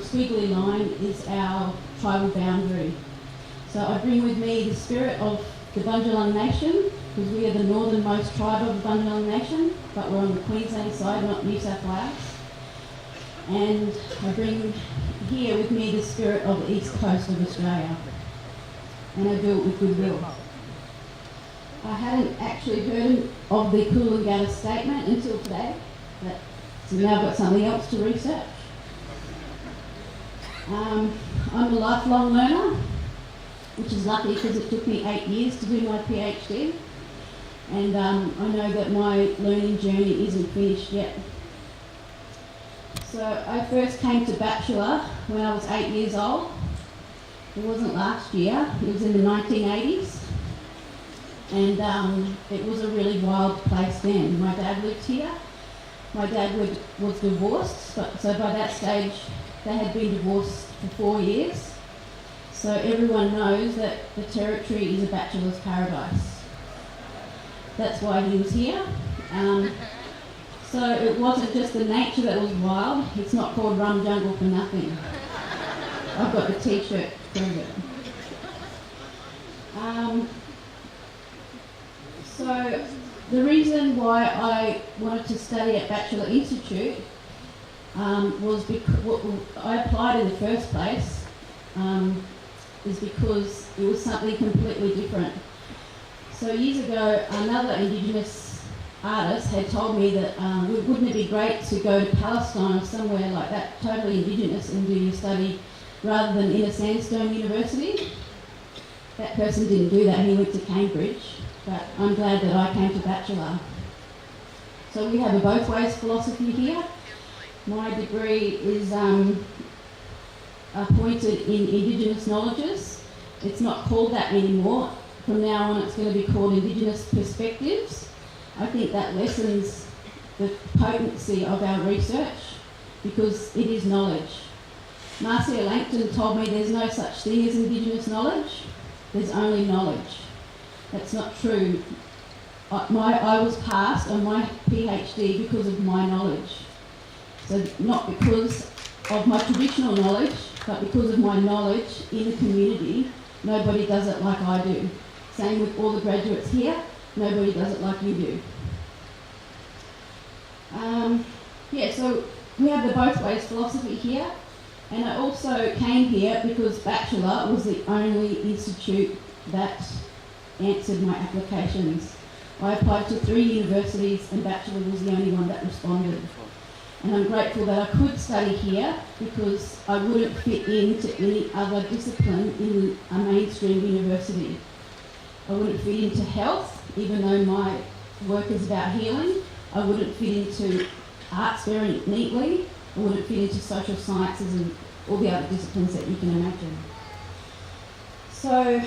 squiggly line is our tribal boundary. So I bring with me the spirit of the Bundjalung Nation, because we are the northernmost tribe of the Bundjalung Nation, but we're on the Queensland side, not New South Wales. And I bring here with me the spirit of the east coast of Australia. And I do it with goodwill. I hadn't actually heard of the Coolangatta statement until today, but so now I've got something else to research. I'm a lifelong learner, which is lucky because it took me 8 years to do my PhD, and I know that my learning journey isn't finished yet. So I first came to Batchelor when I was 8 years old. It wasn't last year, it was in the 1980s. And it was a really wild place then. My dad lived here. My dad was divorced, so by that stage they had been divorced for 4 years. So everyone knows that the Tertiary is a bachelor's paradise. That's why he was here. So it wasn't just the nature that was wild. It's not called Rum Jungle for nothing. I've got the t-shirt to prove it. So the reason why I wanted to study at Batchelor Institute was because I applied in the first place is because it was something completely different. So years ago, another Indigenous artist had told me that wouldn't it be great to go to Palestine or somewhere like that, totally Indigenous, and do your study rather than in a sandstone university. That person didn't do that, he went to Cambridge, but I'm glad that I came to Batchelor. So we have a both ways philosophy here. My degree is appointed in Indigenous knowledges. It's not called that anymore. From now on it's going to be called Indigenous perspectives. I think that lessens the potency of our research because it is knowledge. Marcia Langton told me there's no such thing as Indigenous knowledge, there's only knowledge. That's not true. I was passed on my PhD because of my knowledge. So not because of my traditional knowledge, but because of my knowledge in the community. Nobody does it like I do. Same with all the graduates here, nobody does it like you do. So we have the both ways philosophy here, and I also came here because Batchelor was the only institute that answered my applications. I applied to 3 universities and Batchelor was the only one that responded. And I'm grateful that I could study here because I wouldn't fit into any other discipline in a mainstream university. I wouldn't fit into health, even though my work is about healing. I wouldn't fit into arts very neatly. I wouldn't fit into social sciences and all the other disciplines that you can imagine. So,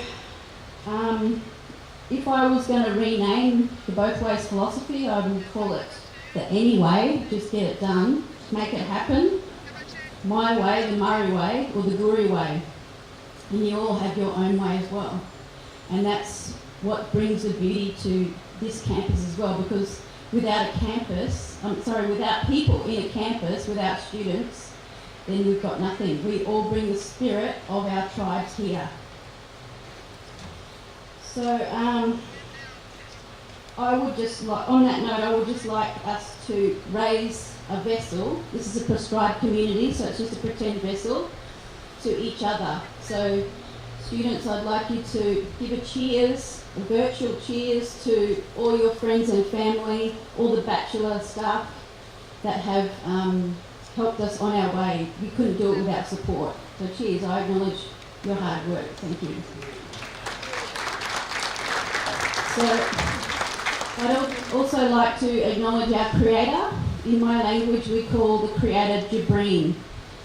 if I was going to rename the Both Ways philosophy, I would call it the Anyway, just get it done, make it happen, my way, the Murray way, or the Guri way. And you all have your own way as well. And that's what brings the beauty to this campus as well, because without people in a campus, without students, then we've got nothing. We all bring the spirit of our tribes here. So I would just like us to raise a vessel. This is a prescribed community, so it's just a pretend vessel, to each other. So students, I'd like you to give a cheers, a virtual cheers to all your friends and family, all the Batchelor staff that have helped us on our way. We couldn't do it without support. So cheers, I acknowledge your hard work. Thank you. So I'd also like to acknowledge our creator. In my language we call the creator Jabreen.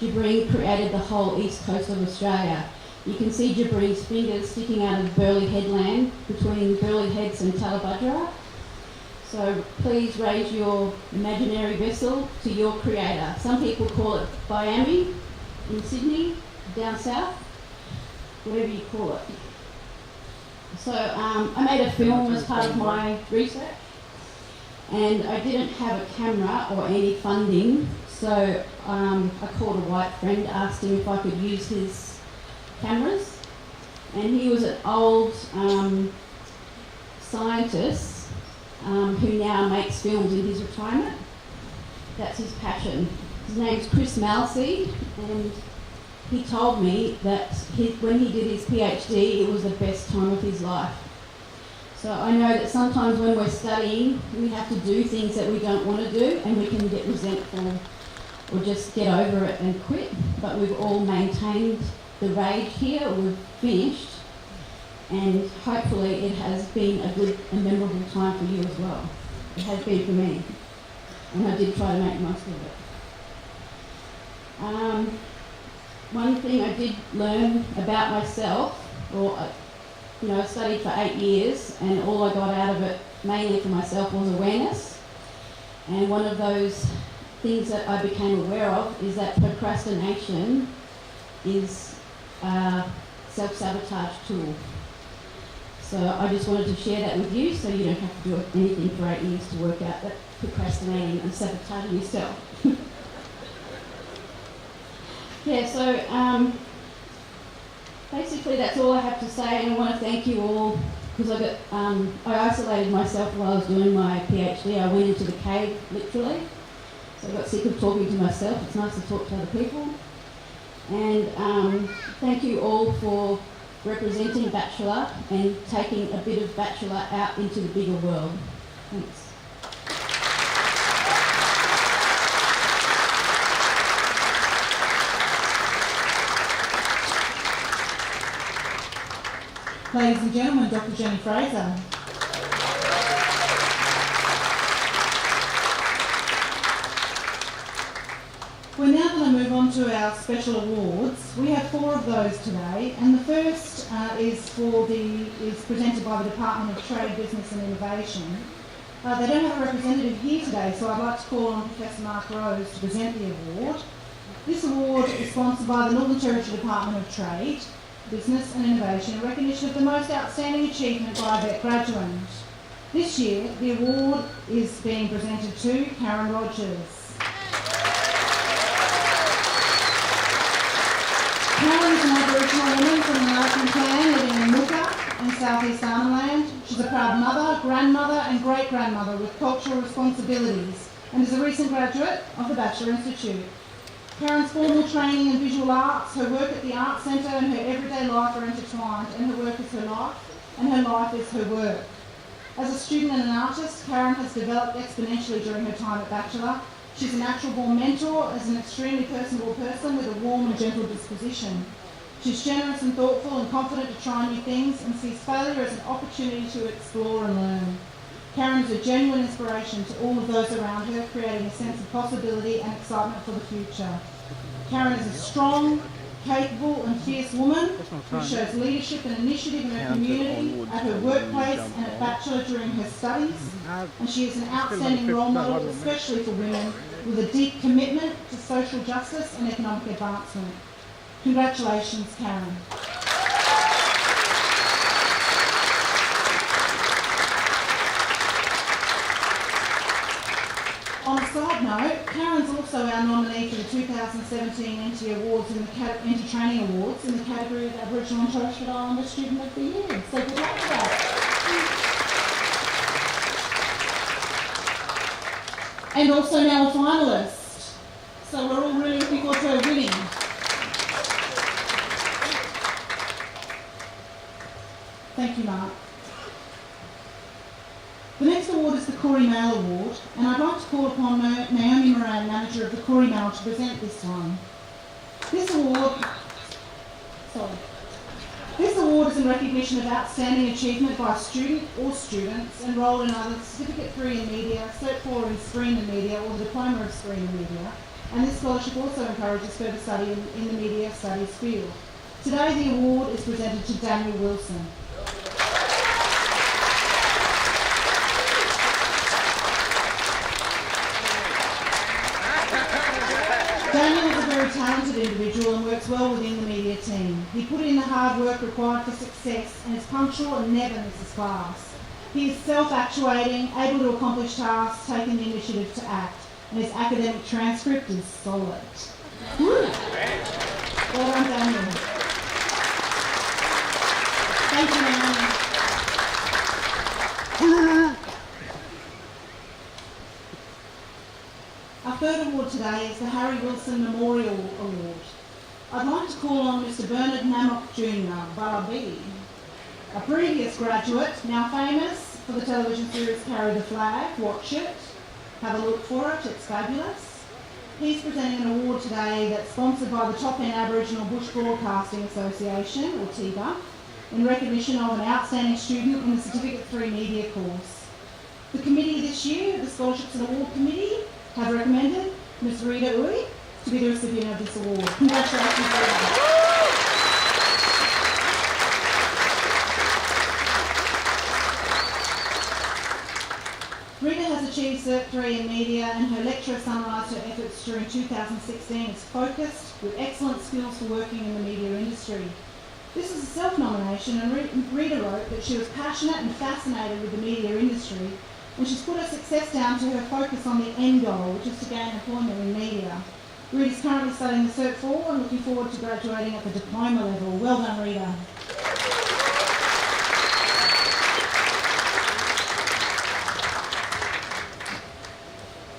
Jabreen created the whole east coast of Australia. You can see Jabreen's fingers sticking out of Burleigh Headland between Burleigh Heads and Talabudra. So please raise your imaginary vessel to your creator. Some people call it Miami in Sydney, down south, whatever you call it. So I made a film as part of my research, and I didn't have a camera or any funding, so I called a white friend, asked him if I could use his cameras, and he was an old scientist who now makes films in his retirement. That's his passion. His name's Chris Malsey, and he told me that when he did his PhD, it was the best time of his life. So I know that sometimes when we're studying, we have to do things that we don't want to do, and we can get resentful or just get over it and quit. But we've all maintained the rage here, we've finished, and hopefully it has been a good and memorable time for you as well. It has been for me, and I did try to make most of it. One thing I did learn about myself, I studied for 8 years, and all I got out of it, mainly for myself, was awareness. And one of those things that I became aware of is that procrastination is a self-sabotage tool. So I just wanted to share that with you, so you don't have to do anything for 8 years to work out that procrastinating and sabotaging yourself. Yeah, so basically that's all I have to say, and I want to thank you all, because I isolated myself while I was doing my PhD. I went into the cave, literally, so I got sick of talking to myself. It's nice to talk to other people. And thank you all for representing Batchelor and taking a bit of Batchelor out into the bigger world. Thanks. Ladies and gentlemen, Dr. Jenny Fraser. We're now going to move on to our special awards. We have 4 of those today, and the first is presented by the Department of Trade, Business and Innovation. They don't have a representative here today, so I'd like to call on Professor Mark Rose to present the award. This award is sponsored by the Northern Territory Department of Trade, Business and Innovation in recognition of the most outstanding achievement by a VET graduate. This year, the award is being presented to Karen Rogers. Karen is an Aboriginal woman from the American clan living in Mooka in southeast Arnhem. She's a proud mother, grandmother and great-grandmother with cultural responsibilities and is a recent graduate of the Batchelor Institute. Karen's formal training in visual arts, her work at the Art Centre and her everyday life are intertwined, and her work is her life and her life is her work. As a student and an artist, Karen has developed exponentially during her time at Batchelor. She's a natural-born mentor, as an extremely personable person with a warm and gentle disposition. She's generous and thoughtful and confident to try new things and sees failure as an opportunity to explore and learn. Karen is a genuine inspiration to all of those around her, creating a sense of possibility and excitement for the future. Karen is a strong, capable and fierce woman who shows leadership and initiative in her community, at her workplace and at Batchelor during her studies. And she is an outstanding role model, especially for women, with a deep commitment to social justice and economic advancement. Congratulations, Karen. On a side note, Karen's also our nominee for the 2017 NT Awards in the NT Training Awards in the category of Aboriginal and Torres Strait Islander Student of the Year. So good luck with that. And also now a finalist. So we're all really looking forward to her winning. Thank you, Mark. The next award is the Corey Mail Award, and I'd like to call upon Naomi Moran, manager of the Corey Mail, to present this time. This award is in recognition of outstanding achievement by a student or students enrolled in either Certificate 3 in Media, Cert 4 in Screen and Media, or the Diploma of Screen and Media, and this scholarship also encourages further study in the media studies field. Today the award is presented to Daniel Wilson. Daniel is a very talented individual and works well within the media team. He put in the hard work required for success and is punctual and never misses class. He is self-actuating, able to accomplish tasks, taking the initiative to act, and his academic transcript is solid. Woo. Well done, Daniel. Thank you, Naomi. Our third award today is the Harry Wilson Memorial Award. I'd like to call on Mr. Bernard Namok Jr., Barabi, a previous graduate, now famous for the television series Carry the Flag. Watch it, have a look for it, it's fabulous. He's presenting an award today that's sponsored by the Top End Aboriginal Bush Broadcasting Association, or TIBA, in recognition of an outstanding student in the Certificate 3 Media course. The committee this year, the Scholarships and Award Committee, have recommended Ms. Rita Uy to be the recipient of this award. Congratulations, Rita. Rita has achieved Cert 3 in Media, and her lecturer summarised her efforts during 2016 as focused, with excellent skills for working in the media industry. This is a self-nomination, and Rita wrote that she was passionate and fascinated with the media industry, and she's put her success down to her focus on the end goal, which is to gain employment in media. Rita's currently studying the Cert 4 and looking forward to graduating at the diploma level. Well done, Rita.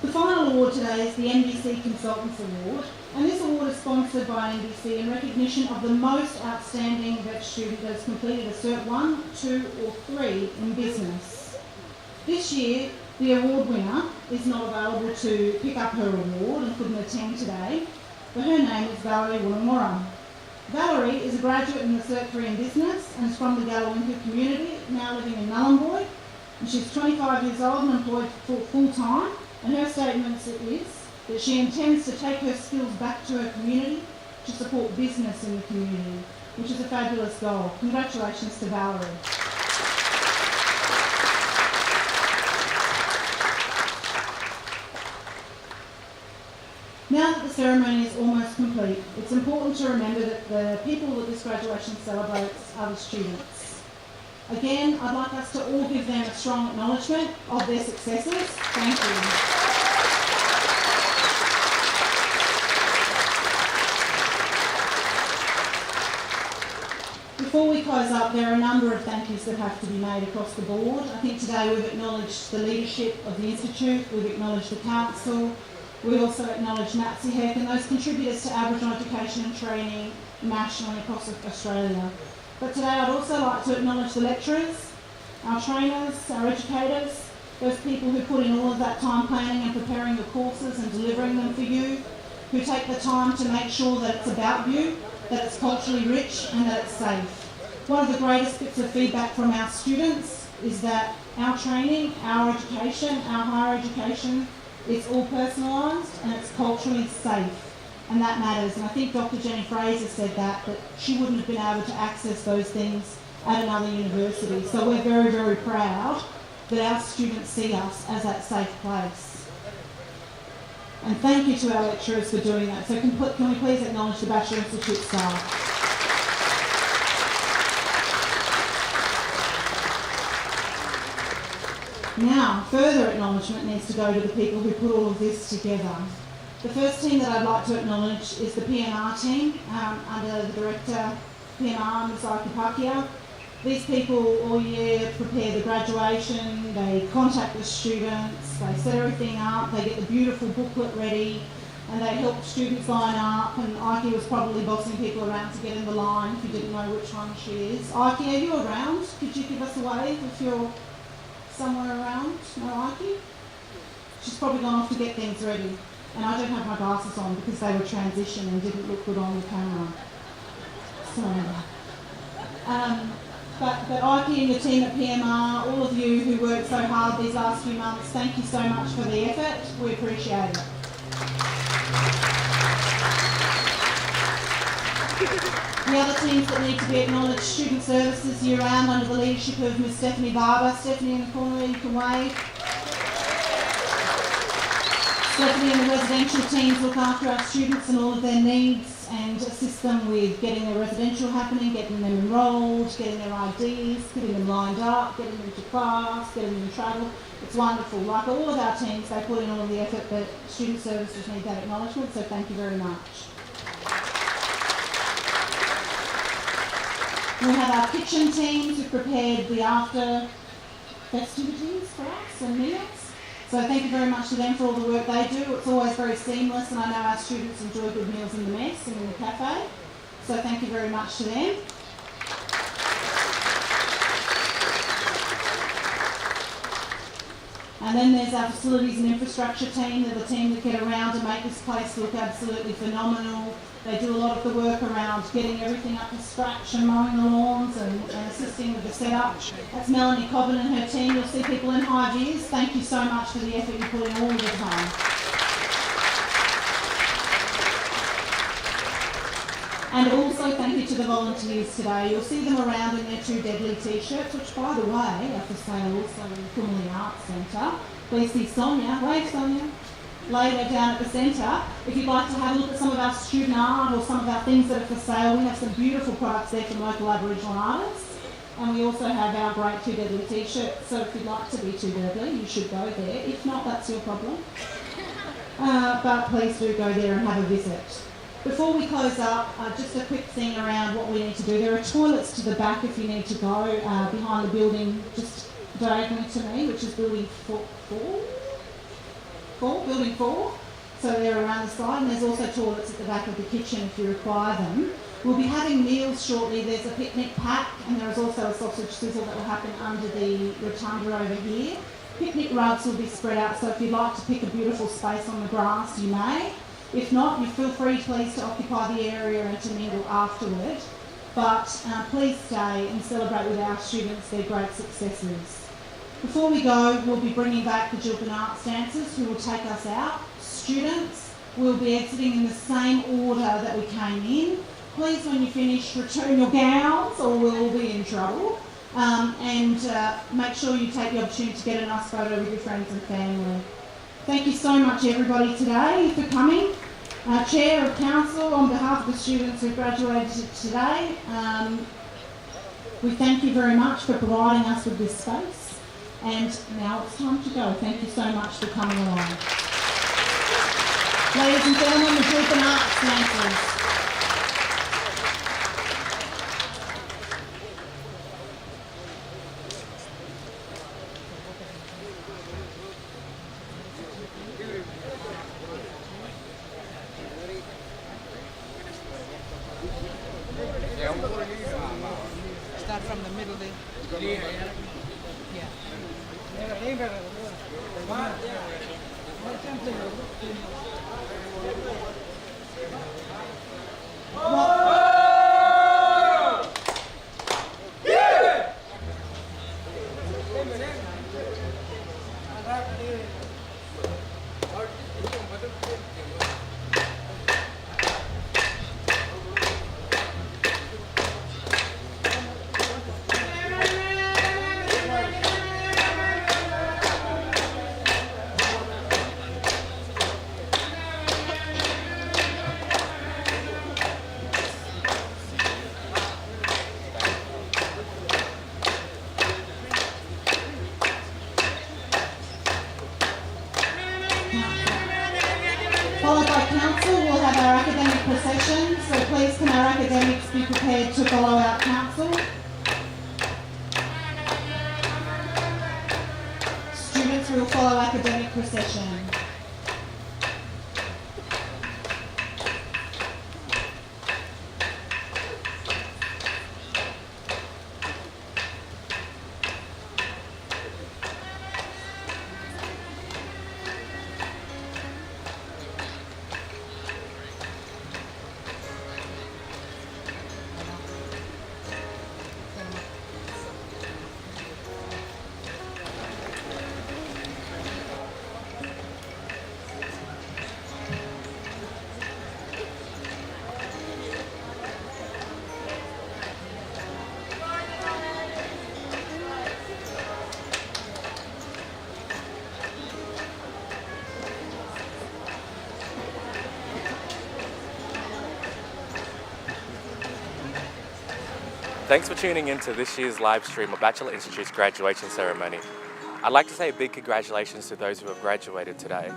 The final award today is the NBC Consultants Award, and this award is sponsored by NBC in recognition of the most outstanding VET student that has completed a Cert 1, 2 or 3 in business. This year, the award winner is not available to pick up her award and couldn't attend today, but her name is Valerie Woonamora. Valerie is a graduate in the Cert 3 in Business and is from the Gallowinka community, now living in Nhulunbuy, and she's 25 years old and employed full-time, and her statement is, that she intends to take her skills back to her community to support business in the community, which is a fabulous goal. Congratulations to Valerie. Now that the ceremony is almost complete, it's important to remember that the people that this graduation celebrates are the students. Again, I'd like us to all give them a strong acknowledgement of their successes. Thank you. Before we close up, there are a number of thank yous that have to be made across the board. I think today we've acknowledged the leadership of the Institute, we've acknowledged the Council, we also acknowledge NATSIHEC and those contributors to Aboriginal education and training nationally across Australia. But today I'd also like to acknowledge the lecturers, our trainers, our educators, those people who put in all of that time planning and preparing the courses and delivering them for you, who take the time to make sure that it's about you, that it's culturally rich and that it's safe. One of the greatest bits of feedback from our students is that our training, our education, our higher education, it's all personalised and it's culturally safe, and that matters. And I think Dr. Jenny Fraser said that she wouldn't have been able to access those things at another university. So we're very, very proud that our students see us as that safe place. And thank you to our lecturers for doing that. So can we please acknowledge the Batchelor Institute staff. Now, further acknowledgement needs to go to the people who put all of this together. The first team that I'd like to acknowledge is the PMR team, under the Director, PMR, Ms. Pakia. These people all year prepare the graduation, they contact the students, they set everything up, they get the beautiful booklet ready, and they help students line up, and Ike was probably bossing people around to get in the line if you didn't know which one she is. Ike, are you around? Could you give us a wave if you're somewhere around? No, Ike? She's probably gone off to get things ready. And I don't have my glasses on because they were transition and didn't look good on the camera. So, but Ike and your team at PMR, all of you who worked so hard these last few months, thank you so much for the effort. We appreciate it. The other teams that need to be acknowledged, Student Services year round under the leadership of Ms. Stephanie Barber. Stephanie in the corner, you can wave. Stephanie and the residential teams look after our students and all of their needs and assist them with getting their residential happening, getting them enrolled, getting their IDs, getting them lined up, getting them to class, getting them to travel. It's wonderful. Like all of our teams, they put in all of the effort, but Student Services need that acknowledgement, so thank you very much. We have our kitchen teams who prepared the after festivities for us and meals. So thank you very much to them for all the work they do. It's always very seamless, and I know our students enjoy good meals in the mess and in the cafe. So thank you very much to them. And then there's our facilities and infrastructure team. They're the team that get around to make this place look absolutely phenomenal. They do a lot of the work around getting everything up to scratch and mowing the lawns and assisting with the setup. That's Melanie Cobbin and her team. You'll see people in high vis. Thank you so much for the effort you put in all the time. And also thank you to the volunteers today. You'll see them around in their 2 deadly t-shirts, which by the way are for sale also in the Kumuli Arts Centre. Please see Sonia. Wave, Sonia. Later down at the centre, if you'd like to have a look at some of our student art or some of our things that are for sale, we have some beautiful products there from local Aboriginal artists. And we also have our great 2 deadly t-shirts, so if you'd like to be 2 deadly, you should go there. If not, that's your problem. But please do go there and have a visit. Before we close up, just a quick thing around what we need to do. There are toilets to the back if you need to go, behind the building, just diagonally to me, which is building 4, building 4. So they're around the side, and there's also toilets at the back of the kitchen if you require them. We'll be having meals shortly. There's a picnic pack, and there is also a sausage sizzle that will happen under the rotunda over here. Picnic rugs will be spread out, so if you'd like to pick a beautiful space on the grass, you may. If not, you feel free, please, to occupy the area and to mingle afterward. But please stay and celebrate with our students their great successes. Before we go, we'll be bringing back the Gilpin Arts dancers who will take us out students. We'll be exiting in the same order that we came in. Please, when you finish, return your gowns or we'll be in trouble. And make sure you take the opportunity to get a nice photo with your friends and family. Thank you so much everybody today for coming. Chair of Council, on behalf of the students who graduated today, we thank you very much for providing us with this space. And now it's time to go. Thank you so much for coming along. Ladies and gentlemen, the group and arts dancers. Start from the middle there. Yeah. Followed by council, we'll have our academic procession, so please can our academics be prepared to follow our council. Students will follow academic procession. Thanks for tuning in to this year's live stream of Batchelor Institute's graduation ceremony. I'd like to say a big congratulations to those who have graduated today.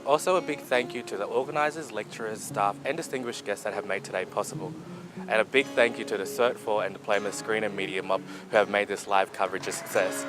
Also a big thank you to the organisers, lecturers, staff and distinguished guests that have made today possible. And a big thank you to the Cert 4 and Diploma Screen and Media Mob who have made this live coverage a success.